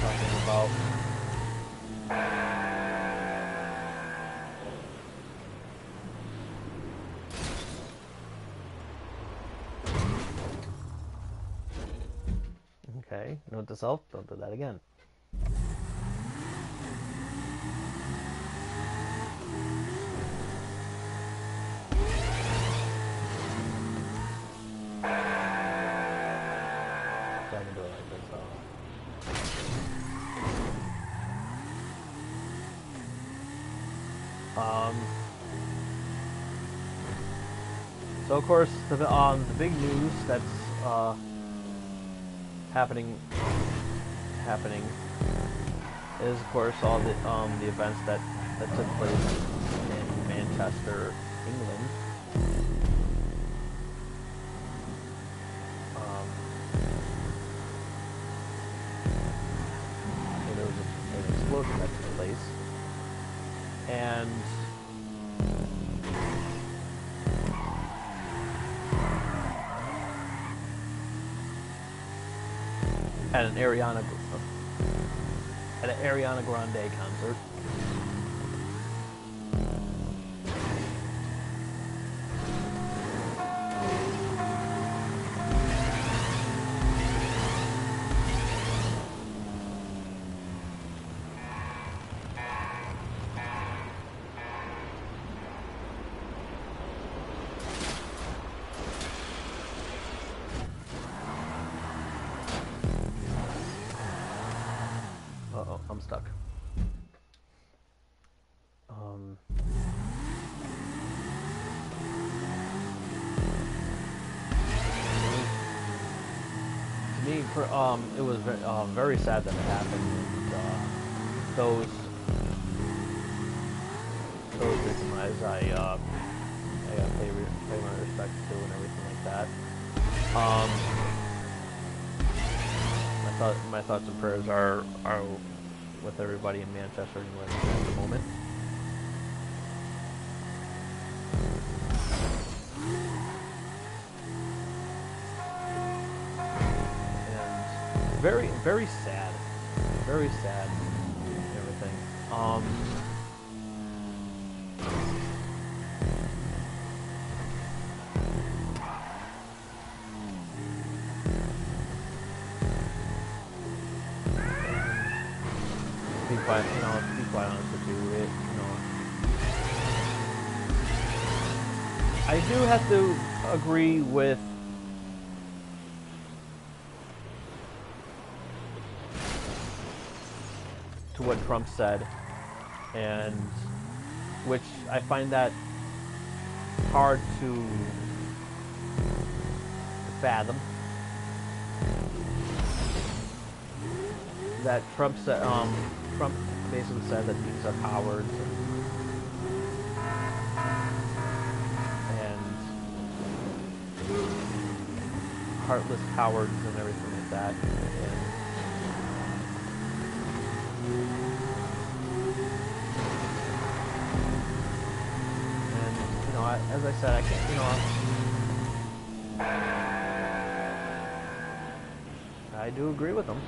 talking about okay, note to self, don't do that again. So I can do it like this, so of course the big news that's happening is, of course, all the events that took place in Manchester, England. So there was an explosion that took place, and at an Ariana Grande concert. stuck. To me, it was very sad that it happened. And, those victimized, I gotta pay my respects to and everything like that. My thoughts and prayers are with everybody in Manchester, England at the moment. And very sad, and everything. To be quite honest with you, I do have to agree with what Trump said, and which I find that hard to fathom. That Trump basically said that these are cowards and heartless cowards and everything like that. And as I said, I can't, I do agree with him.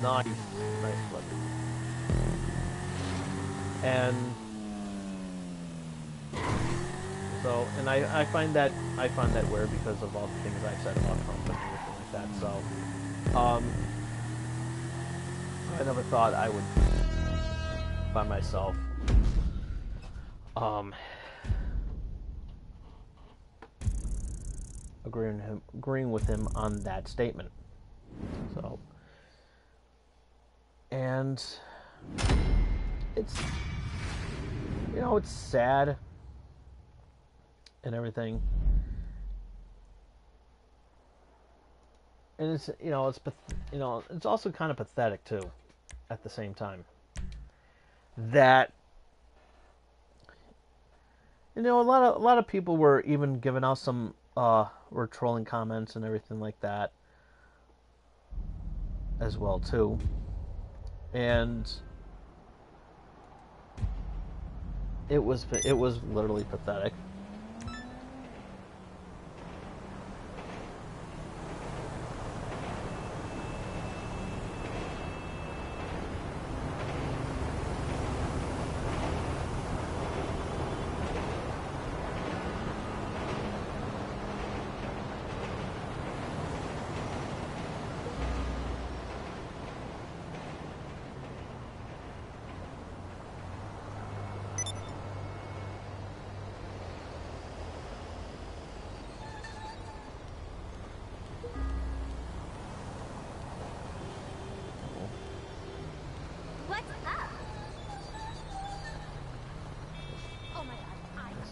Nice flip. And so, and I find that weird because of all the things I've said about Trump and everything like that. So, I never thought I would by myself agreeing with him on that statement. So, and it's it's sad and everything, and it's it's also kind of pathetic too at the same time that a lot of people were even giving out some were trolling comments and everything like that as well too. And it was literally pathetic.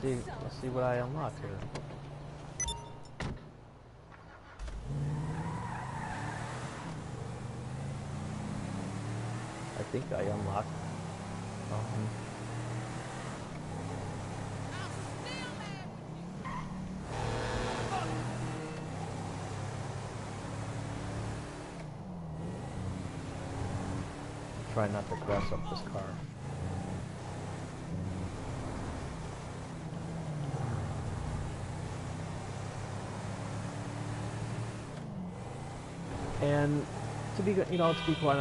Let's see what I unlock here. I think I unlocked. Try not to crash up this car. And to be quite,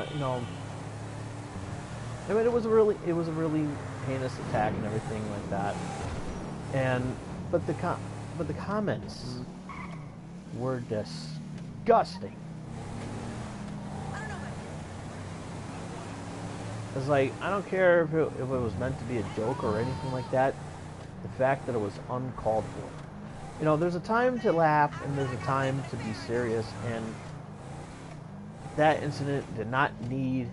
I mean, it was a really heinous attack and everything like that. And but the comments were disgusting. It's like, I don't care if it was meant to be a joke or anything like that. The fact that it was uncalled for. There's a time to laugh and there's a time to be serious, and that incident did not need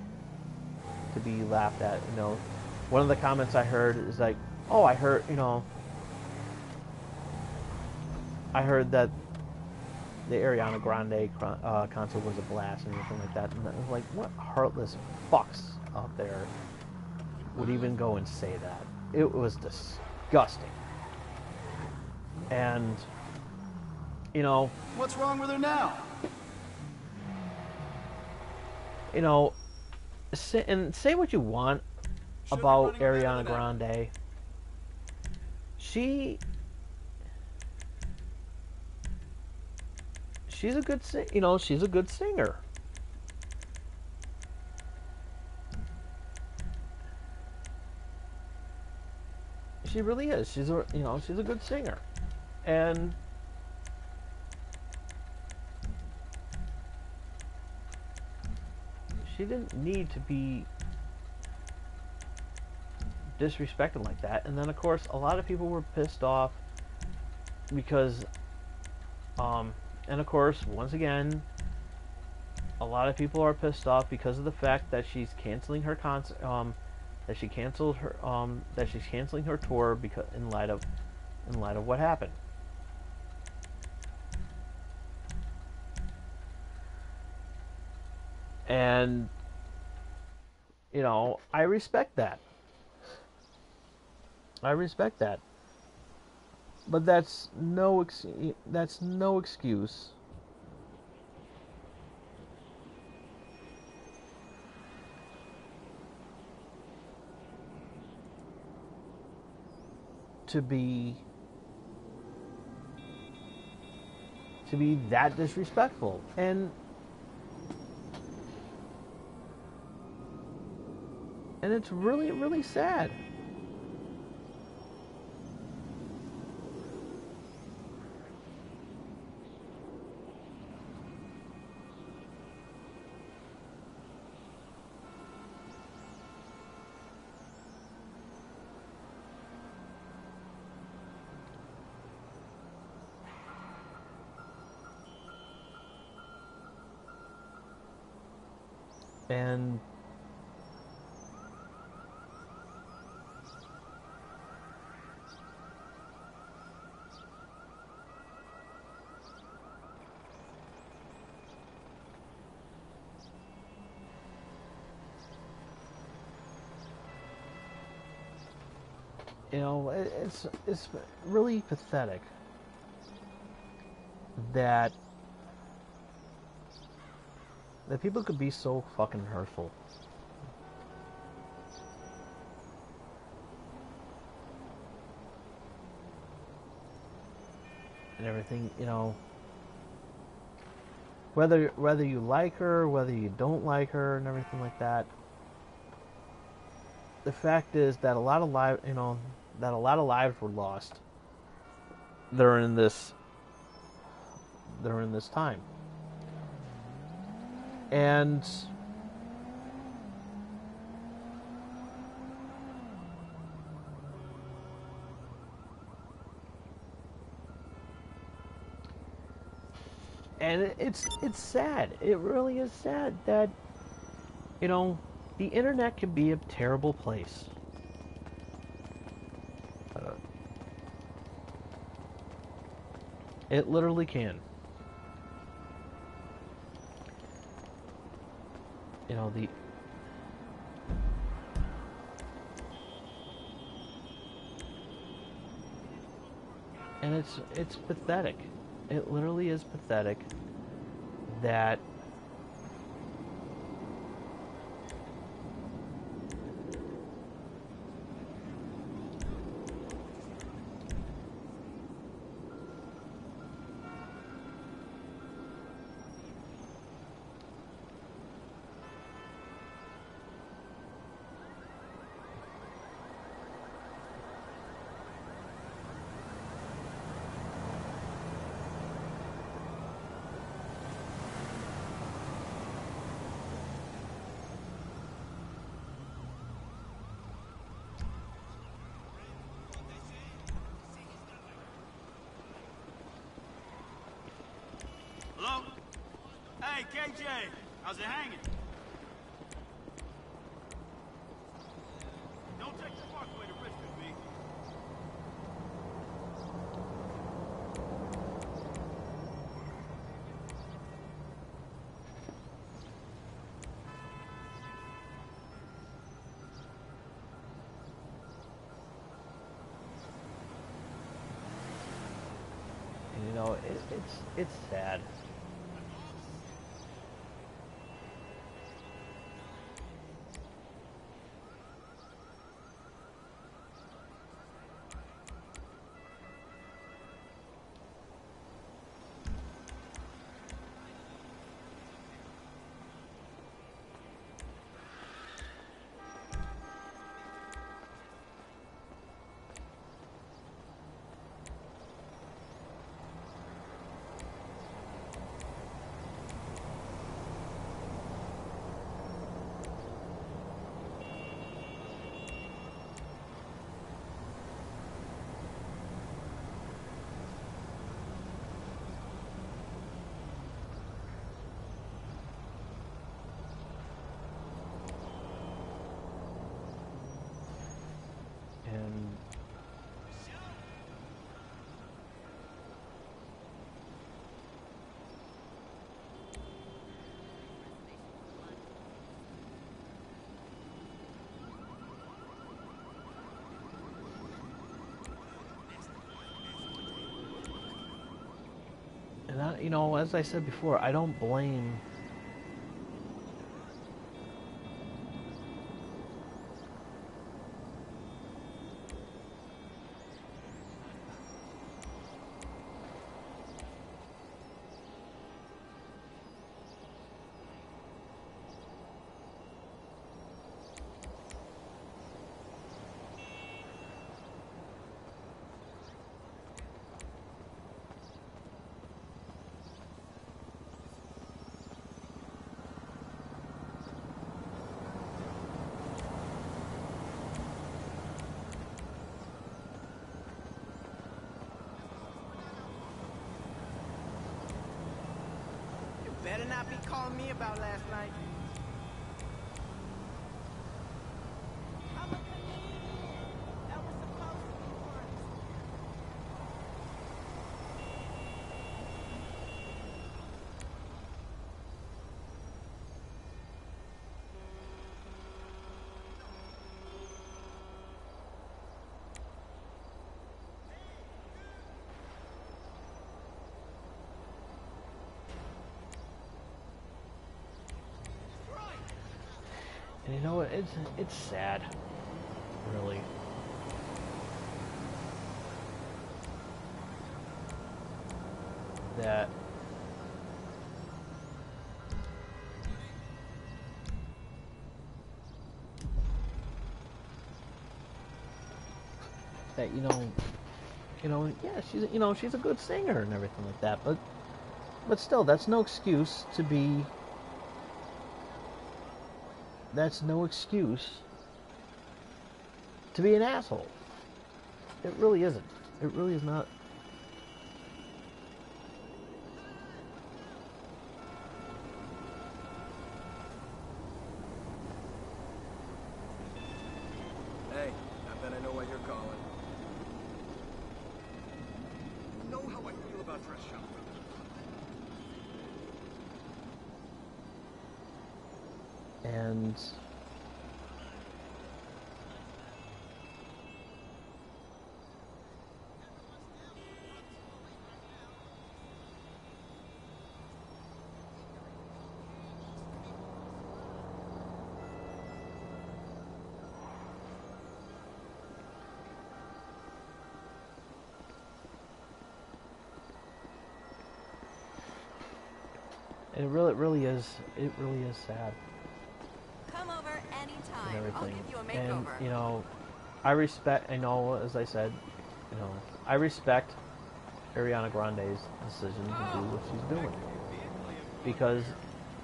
to be laughed at. You know, one of the comments I heard is like, "Oh, I heard, you know, I heard that the Ariana Grande concert was a blast and everything like that." And I was like, what heartless fucks out there would even go and say that? It was disgusting. And, you know, What's wrong with her now? you know, say what you want about Ariana Grande. She's a good she's a good singer. She really is. She's a she's a good singer. And she didn't need to be disrespected like that. And then of course a lot of people were pissed off because and of course once again a lot of people are pissed off because of the fact that she's canceling her concert that she's canceling her tour because in light of what happened. And you know, I respect that. I respect that. But that's no excuse to be that disrespectful. And it's really, really sad. And you know, it's really pathetic that people could be so fucking hurtful. And everything, you know, whether you like her, whether you don't like her, and everything like that. The fact is that a lot of lives were lost during this time. And it's sad. It really is sad that, you know, the internet can be a terrible place. It literally can. You know, and it's pathetic. It literally is pathetic that Hello? Hey, KJ, How's it hanging? Don't take the parkway to risk it, B. And, you know, it's sad. And you know, as I said before, I don't blame Better not be calling me about last night. I'm a comedian. That was supposed to be fun. And you know what? It's sad, really. That yeah, she's a good singer and everything like that, but still, that's no excuse to be. That's no excuse to be an asshole. It really isn't. It really is not. Hey, I bet I know why you're calling. You know how I feel about dress shopping. And it really is sad. Come over And anytime. everything. I'll give you a And makeover. you know, I know, as I said, you know, I respect Ariana Grande's decision to do what she's doing because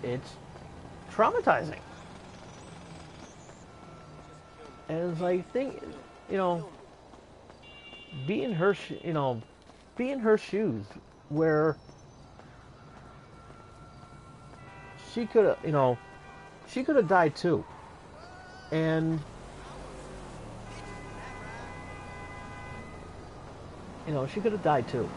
it's traumatizing. And it's like, you know, be in her, be in her shoes, where she could have, you know, she could have died too. And, you know, she could have died too.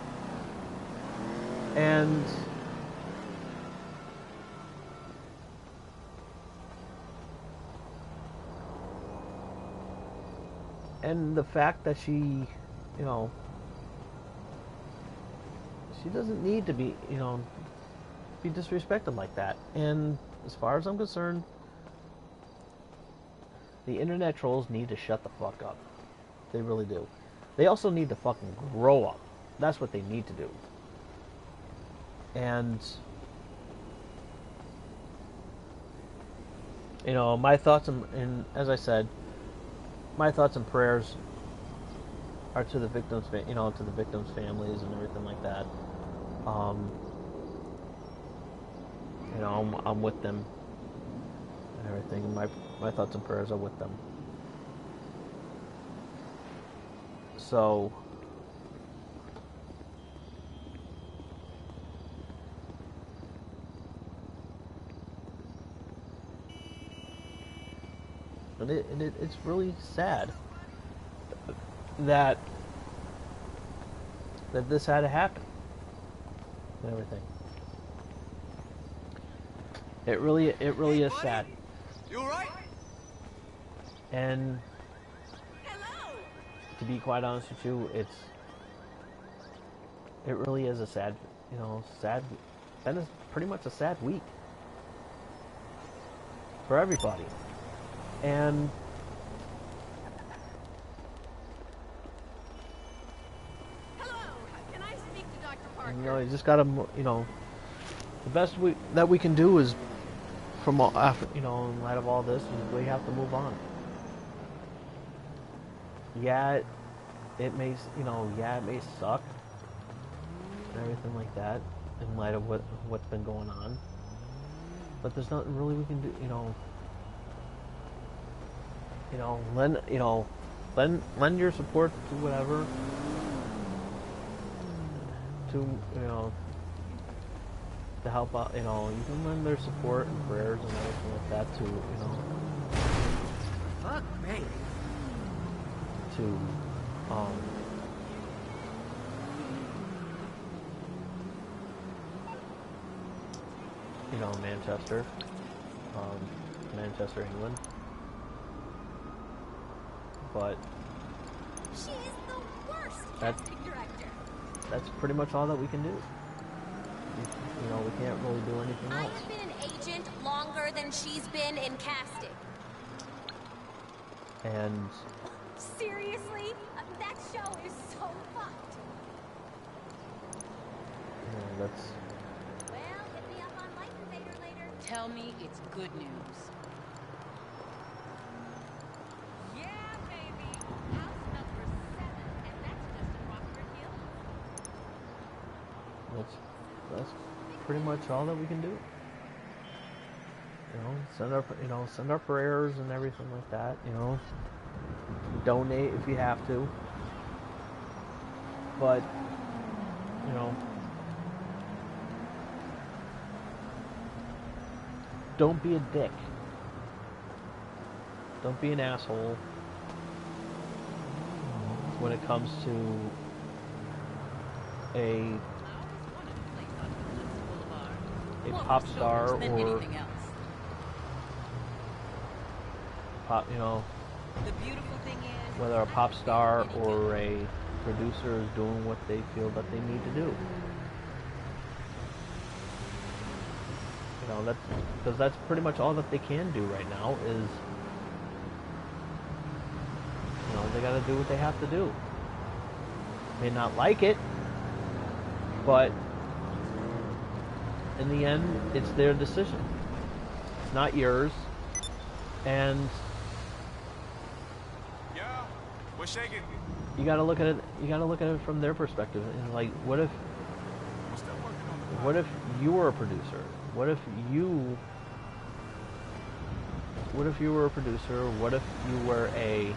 And the fact that she, you know, she doesn't need to be, you know, be disrespected like that. And as far as I'm concerned, the internet trolls need to shut the fuck up. They really do. They also need to fucking grow up. That's what they need to do. And, you know, my thoughts and as I said, my thoughts and prayers are to the victims, you know, to the victims' families and everything like that. You know, I'm with them and everything. My thoughts and prayers are with them. So, but it's really sad that this had to happen and everything. It really is sad. You alright? And Hello. to be quite honest with you, it really is a sad, you know, been pretty much a sad week for everybody. And Hello. Can I speak to Dr. Parker? you know, you just gotta, you know, the best that we can do is from all, after, you know, in light of all this, we have to move on. Yeah, it may, you know, yeah, it may suck and everything like that in light of what's been going on, but there's nothing really we can do, you know. Lend your support to whatever, to, you know, to help out, you know, you can lend their support and prayers and everything like that to, you know, Fuck me. to, you know, Manchester, England. But She is the worst That's- casting director. that's pretty much all that we can do. You know, we can't really do anything I else. have been an agent longer than she's been in casting. And Seriously? That show is so fucked. you know, that's, Well, hit me up on Life Invader later. Tell me it's good news. Yeah, baby. House number 7, and that's just in Rockford Hill. that's pretty much all that we can do. You know, send our prayers and everything like that. You know, donate if you have to. But you know, don't be a dick. Don't be an asshole when it comes to a pop star or Anything else. pop, you know, The beautiful thing is, whether a pop star or a producer is doing what they feel that they need to do. You know, because that's pretty much all that they can do right now is, you know, they got to do what they have to do. May not like it, but in the end, it's their decision. It's not yours. And Yeah, we're shaking. you got to look at it. You got to look at it from their perspective. And like, what if We're still working on the What if you were a producer? What if you were a producer? What if you were a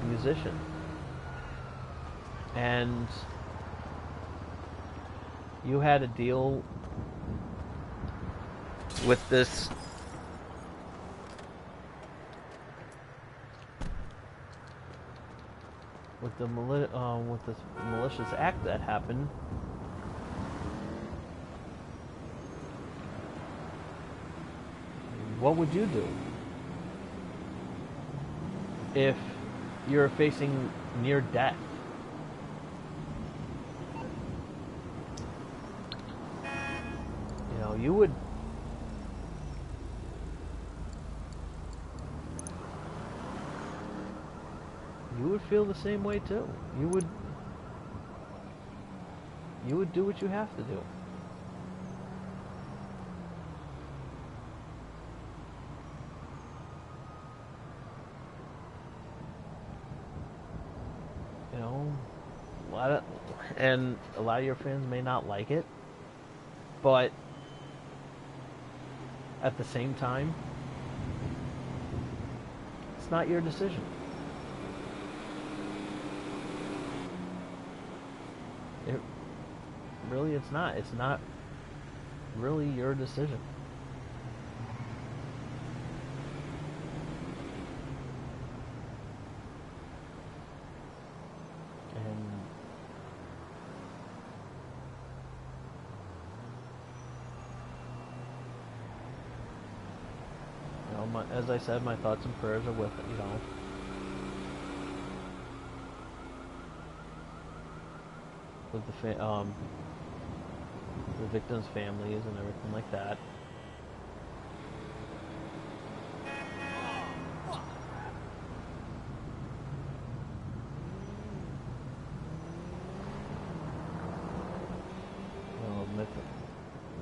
musician? And you had a deal with this with this malicious act that happened. What would you do if you're facing near death? You know, you would feel the same way too. You would do what you have to do. You know, a lot of your fans may not like it, but at the same time, it's not your decision. It really, it's not. It's not really your decision. And you know, as I said, my thoughts and prayers are with it. You know. With the victims' families and everything like that.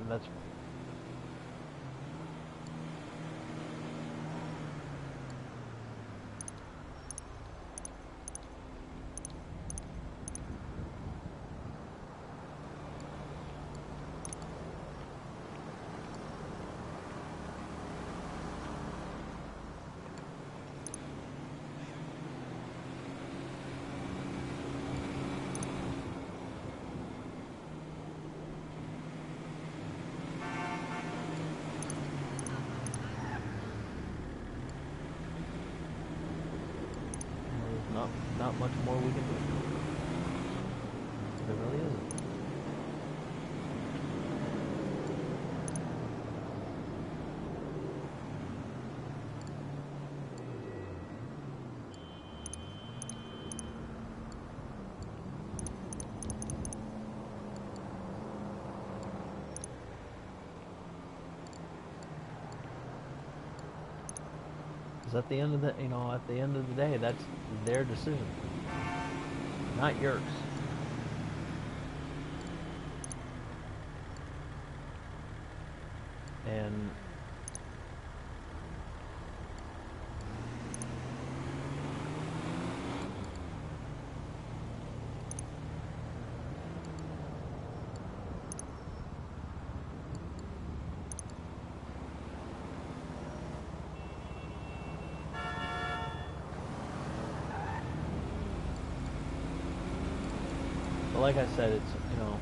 That's not much more we can do. There really isn't. Because at the end of the day, that's their decision, not yours. And but like I said, it's, you know,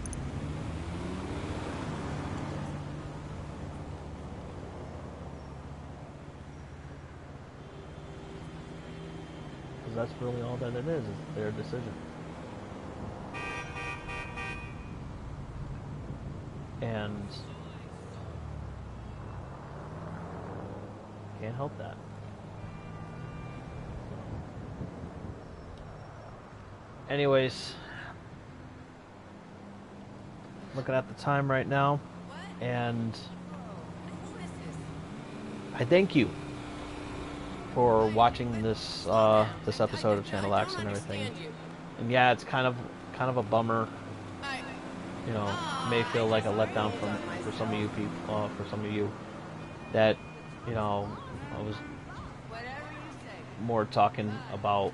because that's really all that it is their decision. And can't help that. Anyways, looking at the time right now, and I thank you for watching this this episode of Channel X and everything. And yeah, it's kind of a bummer. You know, may feel like a letdown for some of you people, for some of you that, you know, I was more talking about,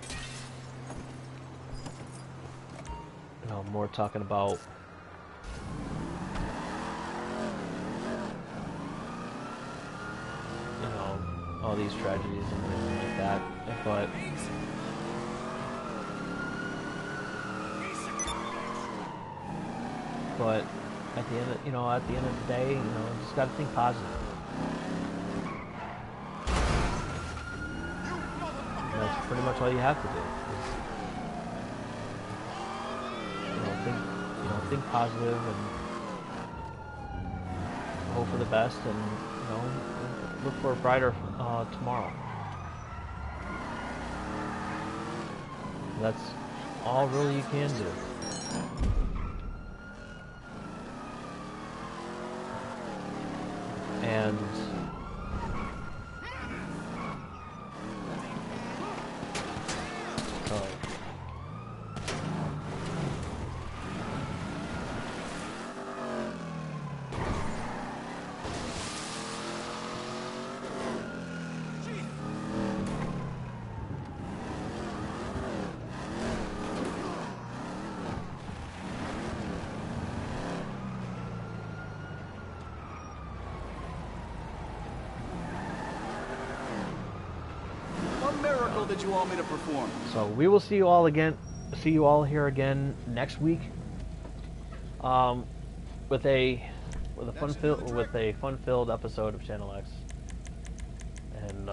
you know, all these tragedies and everything like that, but at the end of the day, you know, just got to think positive. pretty much all you have to do. Think positive and hope for the best, and look for a brighter tomorrow. That's all really you can do. And so What miracle did you want me to perform? So we will see you all again. See you all here again next week. With a fun-filled episode of Channel X. And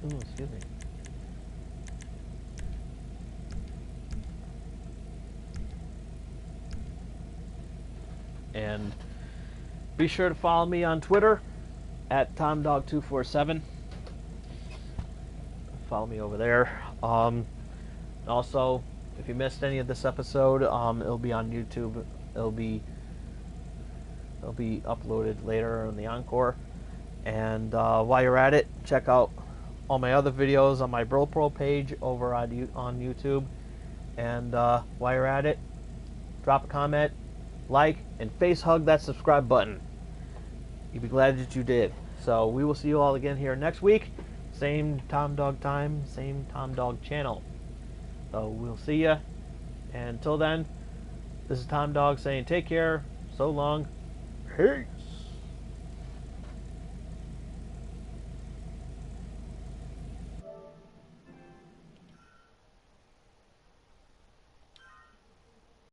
ooh, excuse me. And be sure to follow me on Twitter at TomDog247. Follow me over there. Also, if you missed any of this episode, it'll be on YouTube. It'll be uploaded later on the Encore. And while you're at it, check out all my other videos on my Bro Pro page over on YouTube. And while you're at it, drop a comment, like, and face hug that subscribe button. You'd be glad that you did. So we will see you all again here next week. Same Tom Dog time, same Tom Dog channel. So we'll see ya. And until then, this is Tom Dog saying take care. So long. Hey.